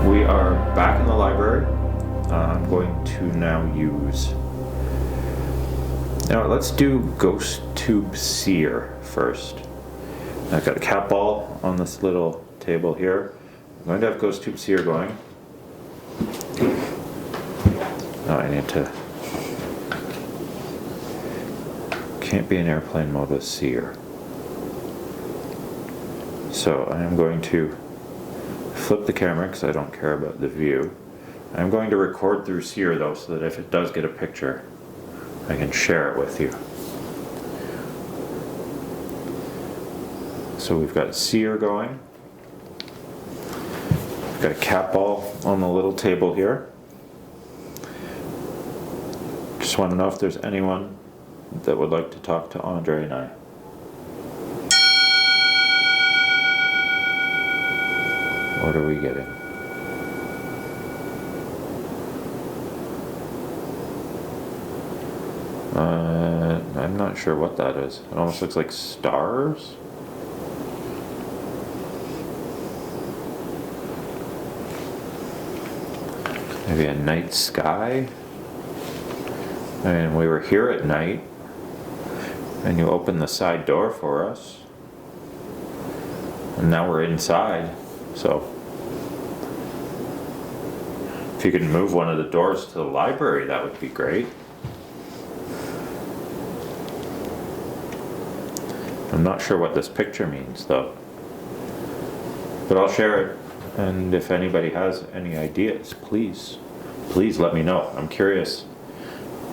We are back in the library. I'm going to now use... Now let's do Ghost Tube Seer first. I've got a cat ball on this little table here. I'm going to have Ghost Tube Seer going. Oh, I need to... Can't be in airplane mode with Seer. So I am going to flip the camera because I don't care about the view. I'm going to record through Seer though, so that if it does get a picture, I can share it with you. So we've got Seer going. We've got a cat ball on the little table here. Just want to know if there's anyone that would like to talk to Andre and I. What are we getting? I'm not sure what that is. It almost looks like stars. Maybe a night sky. I mean, we were here at night, and you opened the side door for us, and now we're inside. So, if you could move one of the doors to the library, that would be great. I'm not sure what this picture means, though. But I'll share it, and if anybody has any ideas, please let me know. I'm curious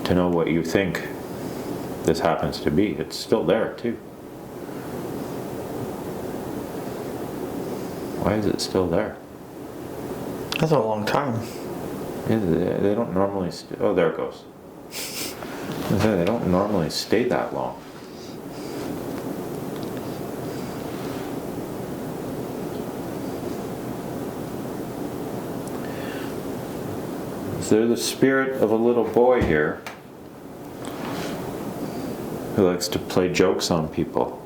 to know what you think. this happens to be, it's still there too. Why is it still there? That's a long time. Yeah, they don't normally oh, there it goes. They don't normally stay that long. Is there the spirit of a little boy here who likes to play jokes on people?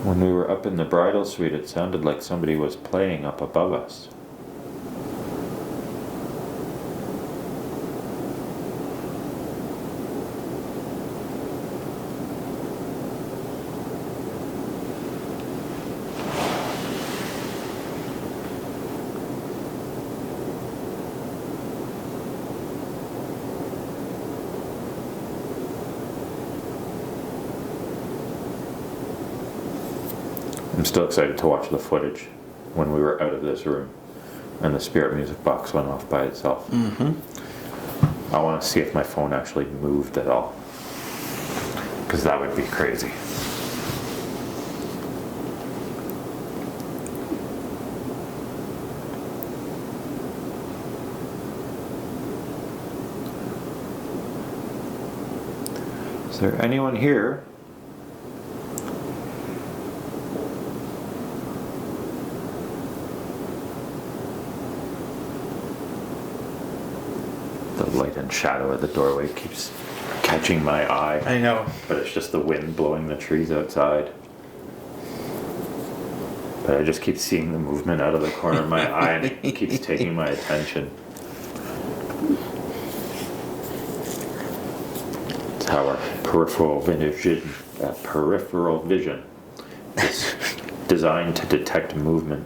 When we were up in the bridal suite, it sounded like somebody was playing up above us. I'm still excited to watch the footage when we were out of this room and the spirit music box went off by itself. I want to see if my phone actually moved at all, because that would be crazy. Is there anyone here? The light and shadow of the doorway keeps catching my eye. I know. But it's just the wind blowing the trees outside. But I just keep seeing the movement out of the corner of my eye and it keeps taking my attention. It's how our peripheral vision is designed to detect movement.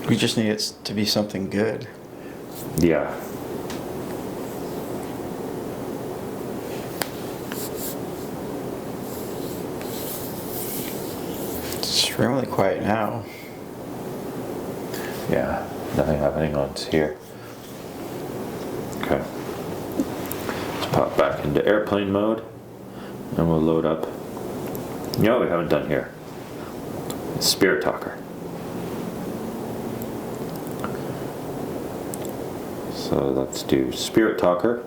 We just need it to be something good. Yeah. It's extremely quiet now. Yeah, nothing happening on here. Okay. Let's pop back into airplane mode and we'll load up. No, we haven't done here. Spirit Talker. So let's do Spirit Talker.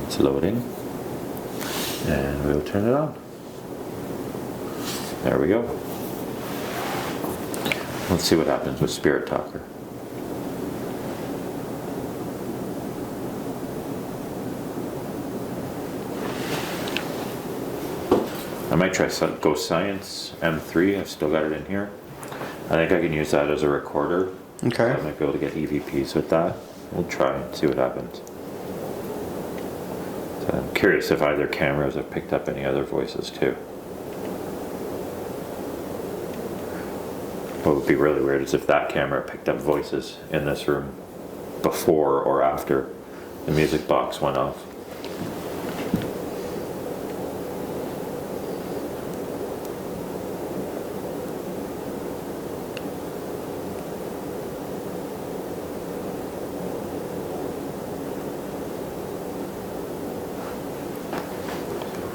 It's loading. And we'll turn it on. There we go. Let's see what happens with Spirit Talker. I might try Ghost Science M3. I've still got it in here. I think I can use that as a recorder. Okay. I might be able to get EVPs with that. We'll try and see what happens. So I'm curious if either cameras have picked up any other voices too. What would be really weird is if that camera picked up voices in this room before or after the music box went off.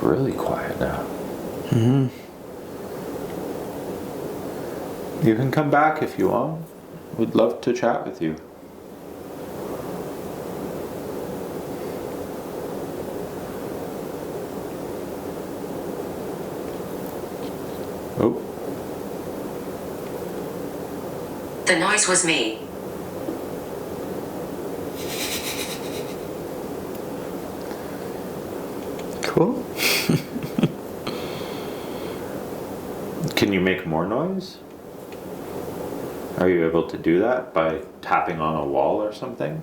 Really quiet now. You can come back if you want. We'd love to chat with you. Oh. The noise was me. Cool. Can you make more noise? Are you able to do that by tapping on a wall or something?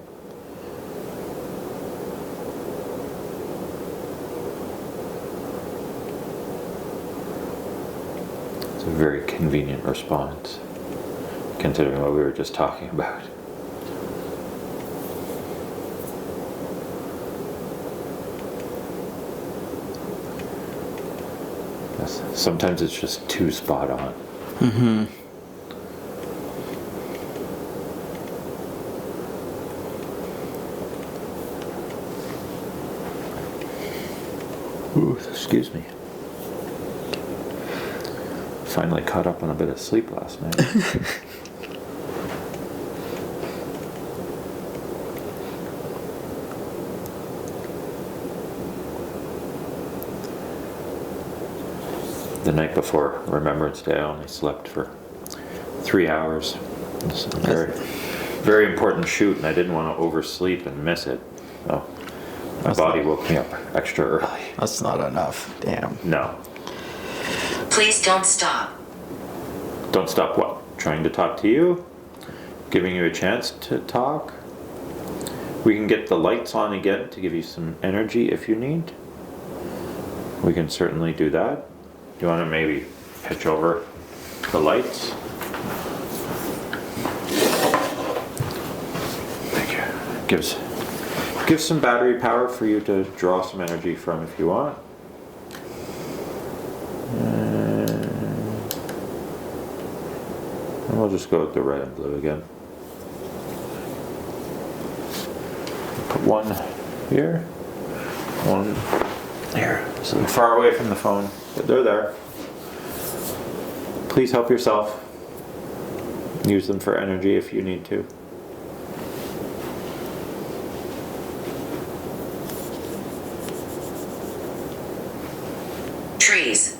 a very convenient response, considering what we were just talking about. Sometimes it's just too spot on. Ooh, excuse me. Finally caught up on a bit of sleep last night. The night before Remembrance Day, I only slept for 3 hours. It's a very, very important shoot, and I didn't want to oversleep and miss it. So my body woke me up extra early. That's not enough. Damn. No. Please don't stop. Don't stop what? Trying to talk to you? Giving you a chance to talk? We can get the lights on again to give you some energy if you need. We can certainly do that. Do you want to maybe pitch over the lights? Thank you. Gives some battery power for you to draw some energy from if you want. And we'll just go with the red and blue again. Put one here, one here. So they're far away from the phone, but they're there. Please help yourself. Use them for energy if you need to. Trees.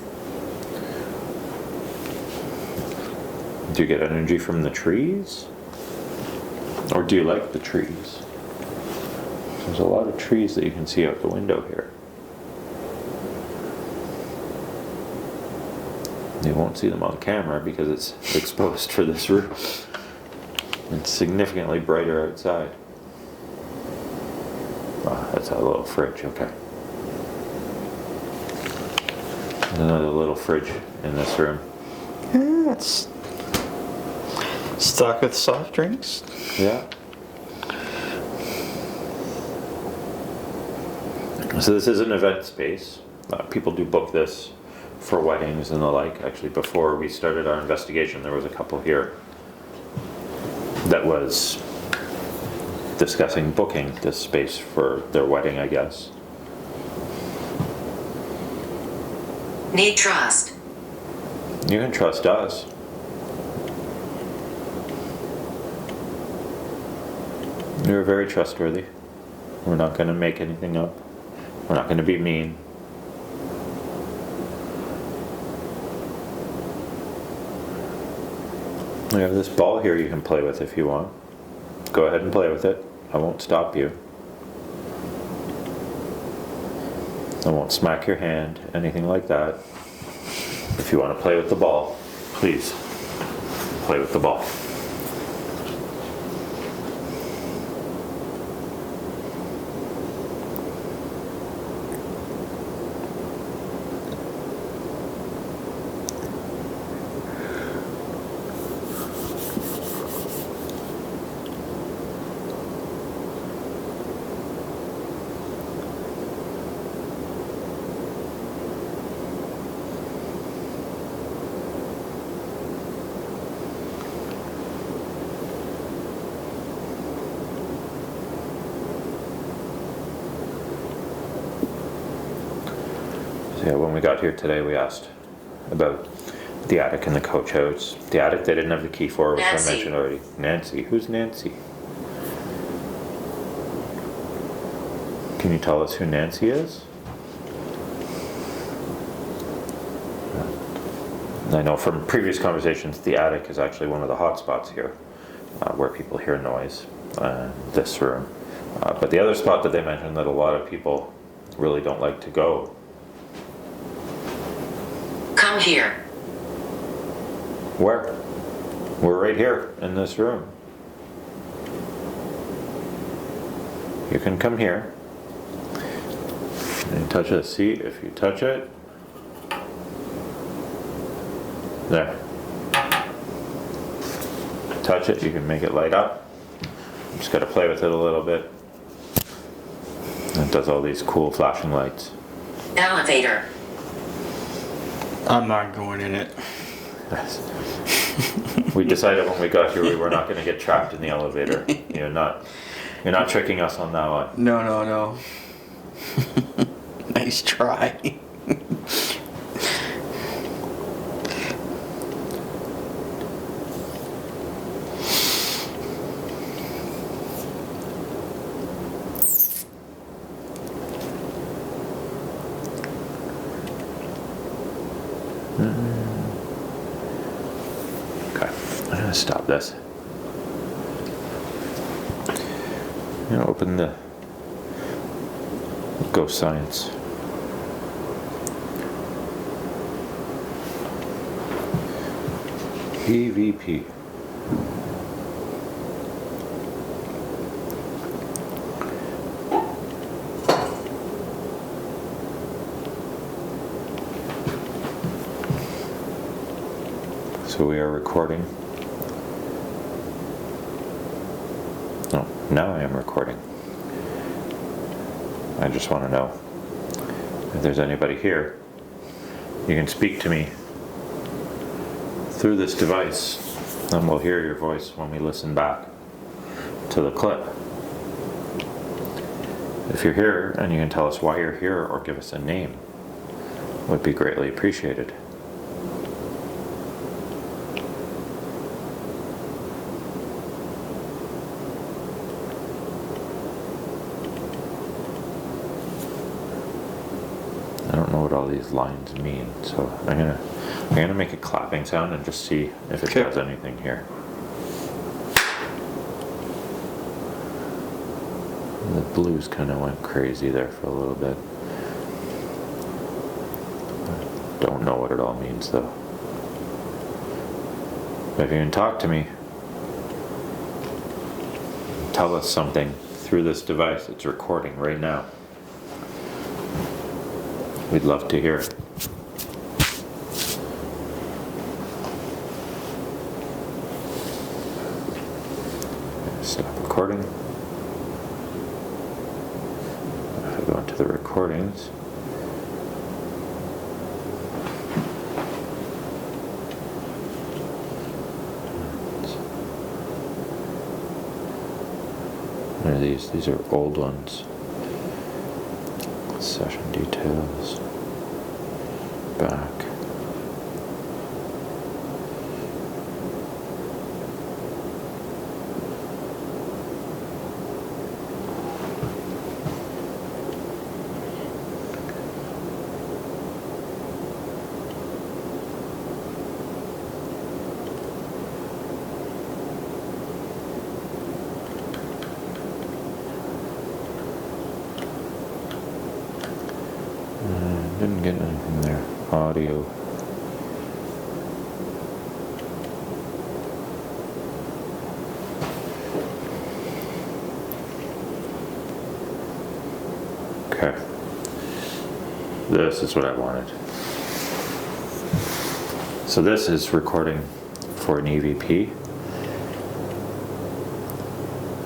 Do you get energy from the trees? Or do you like the trees? There's a lot of trees that you can see out the window here. You won't see them on camera because it's exposed for this room. It's significantly brighter outside. Oh, that's a little fridge, okay. There's another little fridge in this room. Yeah, it's stocked with soft drinks. Yeah. So this is an event space. People do book this for weddings and the like. Actually, before we started our investigation, there was a couple here that was discussing booking this space for their wedding, I guess. Need trust. You can trust us. You're very trustworthy. We're not going to make anything up. We're not going to be mean. We have this ball here you can play with if you want. Go ahead and play with it. I won't stop you. I won't smack your hand, anything like that. If you want to play with the ball, please play with the ball. Yeah, when we got here today, we asked about the attic and the coach house. The attic they didn't have the key for, which Nancy. I mentioned already. Nancy. Who's Nancy? Can you tell us who Nancy is? I know from previous conversations, the attic is actually one of the hot spots here, where people hear noise, this room. But the other spot that they mentioned that a lot of people really don't like to go. Come here. Where? We're right here in this room. You can come here and touch the seat if you touch it. There. Touch it, you can make it light up. Just gotta play with it a little bit. It does all these cool flashing lights. Elevator. I'm not going in it. Yes. We decided when we got here we were not gonna get trapped in the elevator. You're not tricking us on that one. No. Nice try. Okay, I'm gonna stop this. I'm gonna open the Ghost Science. EVP. So we are recording. Oh, now I am recording. I just want to know if there's anybody here. You can speak to me through this device, and we'll hear your voice when we listen back to the clip. If you're here and you can tell us why you're here or give us a name, would be greatly appreciated. I don't know what all these lines mean, so I'm gonna make a clapping sound and just see if it Okay. does anything here. The blues kind of went crazy there for a little bit. Don't know what it all means though. But if you can talk to me, tell us something through this device. It's recording right now. We'd love to hear it. Stop recording. I go into the recordings. What are these? These are old ones. Session details. Back. Didn't get anything there. Audio. Okay. This is what I wanted. So this is recording for an EVP.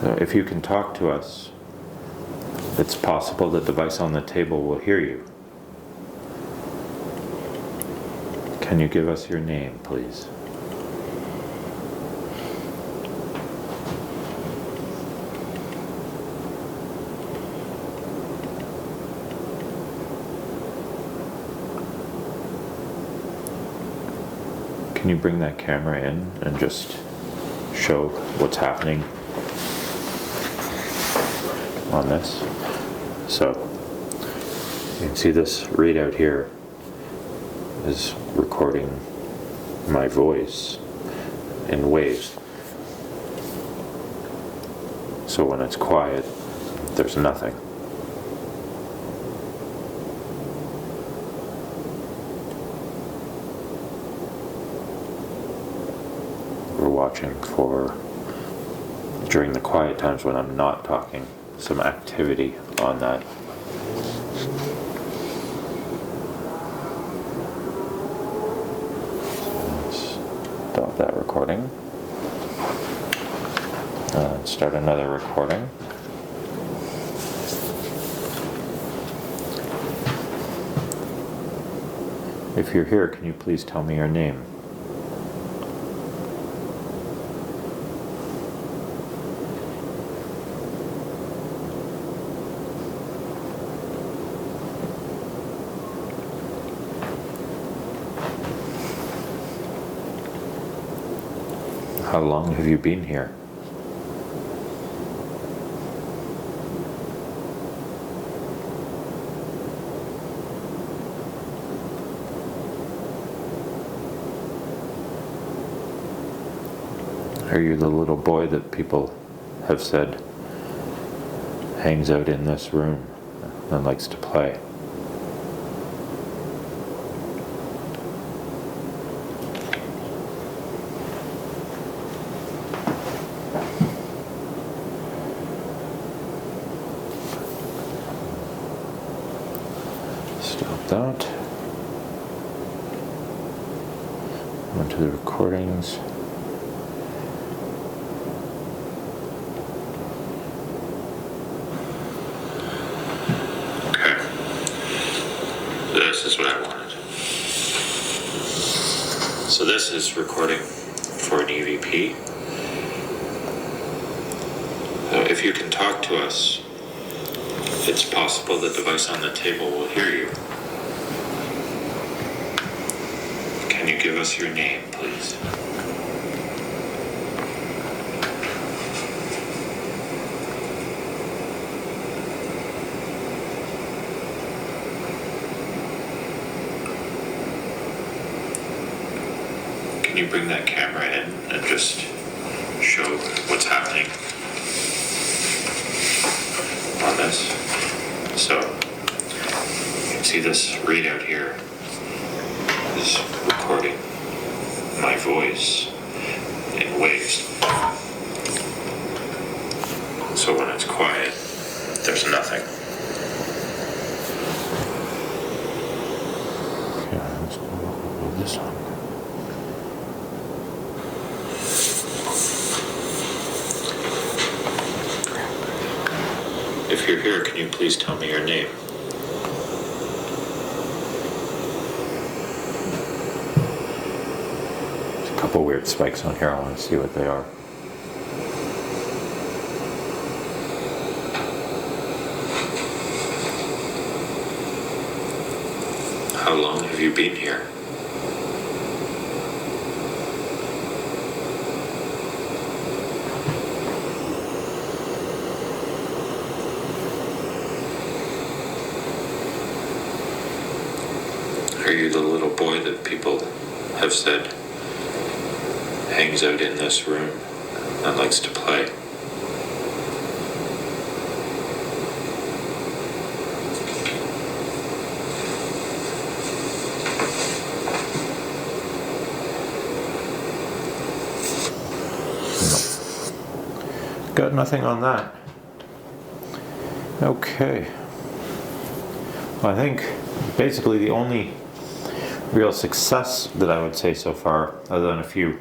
So if you can talk to us, it's possible the device on the table will hear you. Can you give us your name, please? Can you bring that camera in and just show what's happening on this? So you can see this readout here is recording my voice in waves. So when it's quiet, there's nothing. We're watching for, during the quiet times when I'm not talking, some activity on that. Stop that recording. Start another recording. If you're here, can you please tell me your name? How long have you been here? Are you the little boy that people have said hangs out in this room and likes to play? Stop that. Onto the recordings. This is what I wanted. So this is recording for an EVP. If you can talk to us, it's possible the device on the table will hear you. Can you give us your name, please? Can you bring that camera in and just show what's happening on this? So, you can see this readout here is recording my voice in waves. So when it's quiet, there's nothing. Yeah, let's go this one. If you're here, can you please tell me your name? There's a couple weird spikes on here. I want to see what they are. How long have you been here? Are you the little boy that people have said hangs out in this room and likes to play? Got nothing on that. Okay. Well, I think basically the only real success that I would say so far, other than a few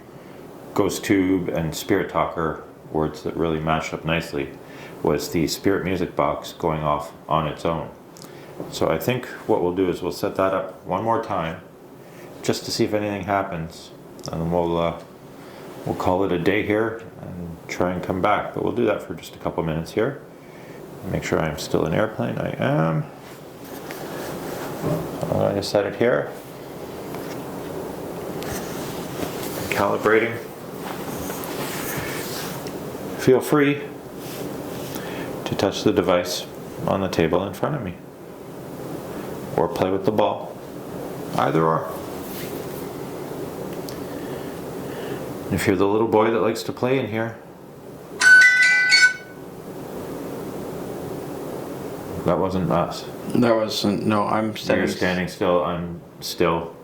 Ghost Tube and Spirit Talker words that really matched up nicely, was the Spirit Music Box going off on its own. So I think what we'll do is we'll set that up one more time just to see if anything happens, and then we'll call it a day here and try and come back. But we'll do that for just a couple minutes here. Make sure I'm still in airplane. I am. I'm going to set it here. Calibrating. Feel free to touch the device on the table in front of me, or play with the ball. Either or. If you're the little boy that likes to play in here, that wasn't us. That wasn't. No, I'm So you're standing still. I'm still.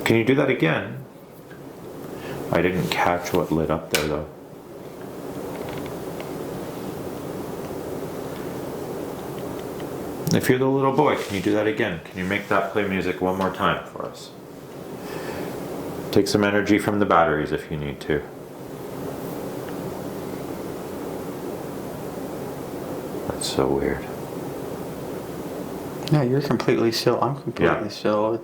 Can you do that again? I didn't catch what lit up there though. If you're the little boy, can you do that again? Can you make that play music one more time for us? Take some energy from the batteries if you need to. That's so weird. Yeah, you're completely still. I'm completely still.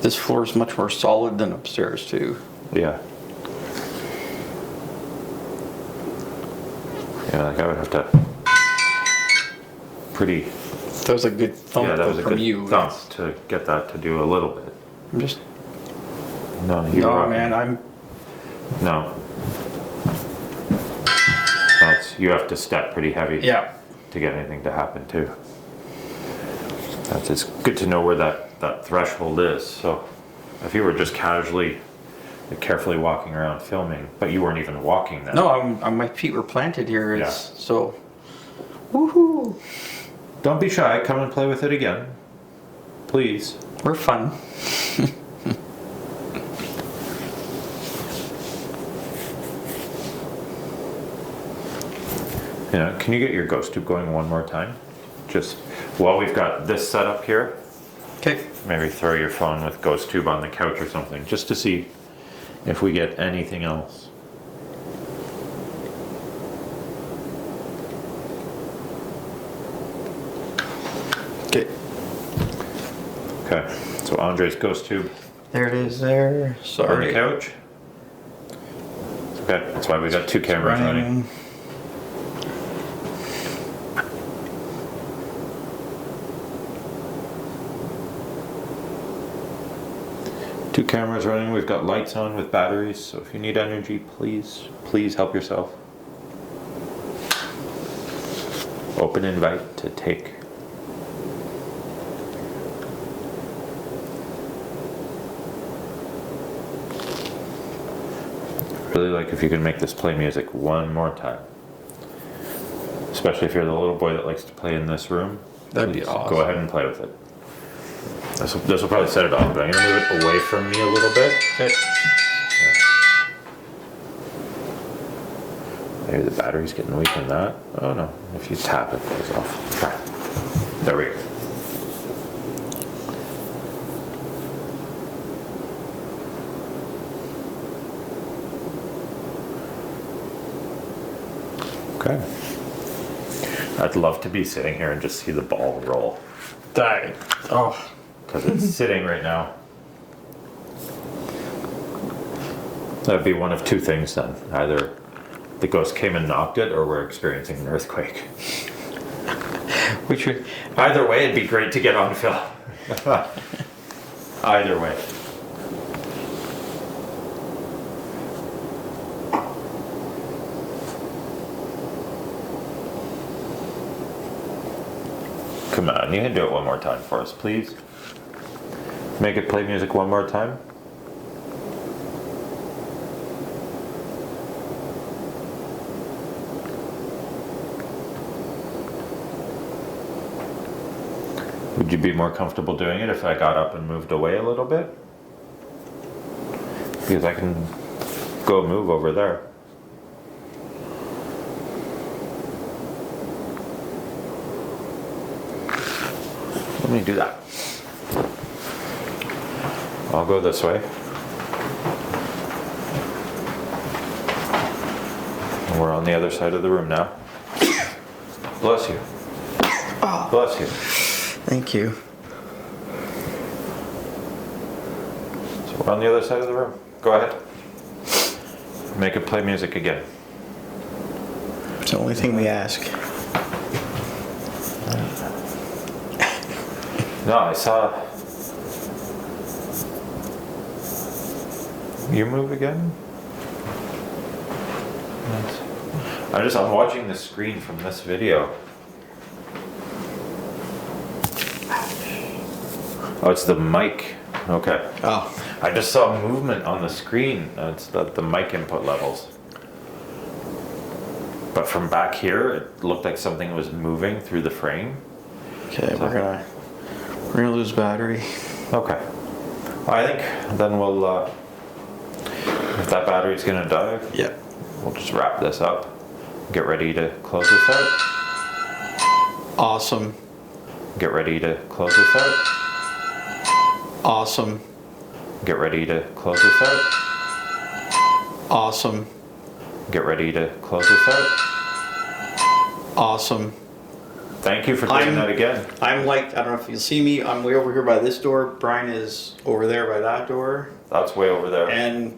This floor is much more solid than upstairs too. Yeah. Yeah, like I would have to pretty. That was a good thump Yeah, that was a from good you. thump to get that to do a little bit. I'm just. No, No, man, I'm. No. You have to step pretty heavy. Yeah. To get anything to happen too. It's good to know where that threshold is. So if you were just casually, carefully walking around filming, but you weren't even walking then. No, my feet were planted here. Yeah. So. Woohoo! Don't be shy. Come and play with it again. Please. We're fun. Yeah, can you get your ghost tube going one more time? Just while we've got this set up here, Okay. maybe throw your phone with ghost tube on the couch or something, just to see if we get anything else. Okay. Okay, so Andre's ghost tube There it is. There. on the Sorry. couch. Okay, that's why we got two cameras running. Two cameras running, we've got lights on with batteries, so if you need energy, please help yourself. Open invite to take. Really like if you can make this play music one more time. Especially if you're the little boy that likes to play in this room. That'd be Please awesome. Go ahead and play with it. This will probably set it off, but I'm going to move it away from me a little bit. Okay. Maybe the battery's getting weak on that. Oh no, if you tap it, it goes off. Try. There we go. Okay. I'd love to be sitting here and just see the ball roll. Die. Oh. Because it's sitting right now. That'd be one of two things then. Either the ghost came and knocked it, or we're experiencing an earthquake. Which would. Either way, it'd be great to get on film. Either way. Come on, you can do it one more time for us, please. Make it play music one more time. Would you be more comfortable doing it if I got up and moved away a little bit? Because I can go move over there. Let me do that. I'll go this way. And we're on the other side of the room now. Bless you. Bless you. Thank you. So we're on the other side of the room. Go ahead. Make it play music again. It's the only thing we ask. No, I saw. You move again? I'm watching the screen from this video. Oh, it's the mic. Okay. Oh. I just saw movement on the screen. It's the mic input levels. But from back here, it looked like something was moving through the frame. Okay, we're gonna lose battery. Okay. I think then we'll, if that battery's gonna die, Yep. we'll just wrap this up. Get ready to close this out. Awesome. Get ready to close this out. Awesome. Get ready to close this out. Awesome. Get ready to close this out. Awesome. Thank you for doing that again. I'm like, I don't know if you see me, I'm way over here by this door. Brian is over there by that door. That's way over there. And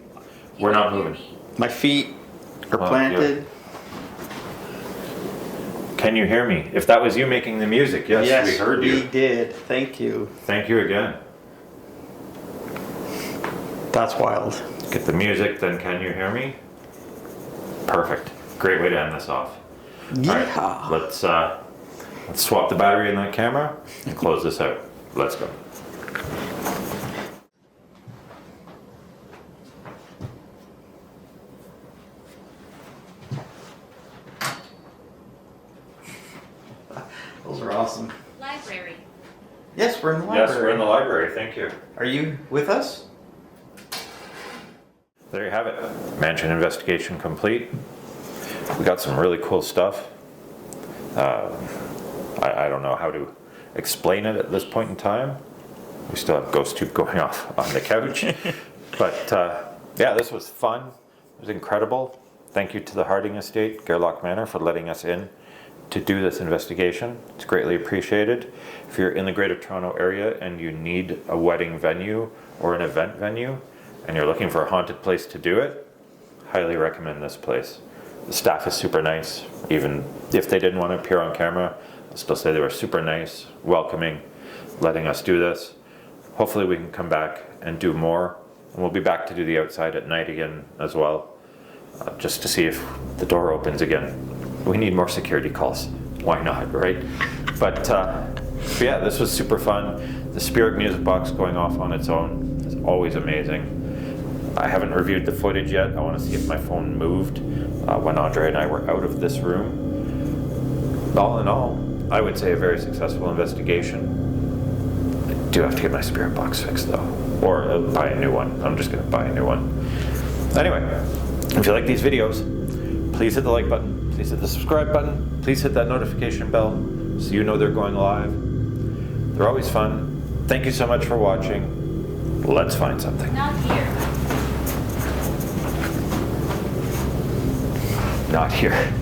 We're not moving. my feet are Oh, planted. Can you hear me? If that was you making the music, yes, we heard you. we did. Thank you. Thank you again. That's wild. Get the music, then can you hear me? Perfect. Great way to end this off. Yeah. All right, let's swap the battery in that camera and close this out. Let's go. Those are awesome. Library. Yes, we're in the library. Yes, we're in the library. Thank you. Are you with us? There you have it. Mansion investigation complete. We got some really cool stuff. I don't know how to explain it at this point in time. We still have ghost tube going off on the couch. But yeah, this was fun. It was incredible. Thank you to the Harding Estate, Gerlach Manor, for letting us in to do this investigation. It's greatly appreciated. If you're in the Greater Toronto area and you need a wedding venue or an event venue and you're looking for a haunted place to do it, highly recommend this place. The staff is super nice. Even if they didn't want to appear on camera, I'll still say they were super nice, welcoming, letting us do this. Hopefully we can come back and do more. And we'll be back to do the outside at night again as well, just to see if the door opens again. We need more security calls. Why not, right? But yeah, this was super fun. The Spirit music box going off on its own is always amazing. I haven't reviewed the footage yet. I want to see if my phone moved when Andre and I were out of this room. All in all, I would say a very successful investigation. I do have to get my Spirit box fixed though, or buy a new one. I'm just going to buy a new one. Anyway, if you like these videos, please hit the like button. Please hit the subscribe button. Please hit that notification bell so you know they're going live. They're always fun. Thank you so much for watching. Let's find something. Not here. Not here.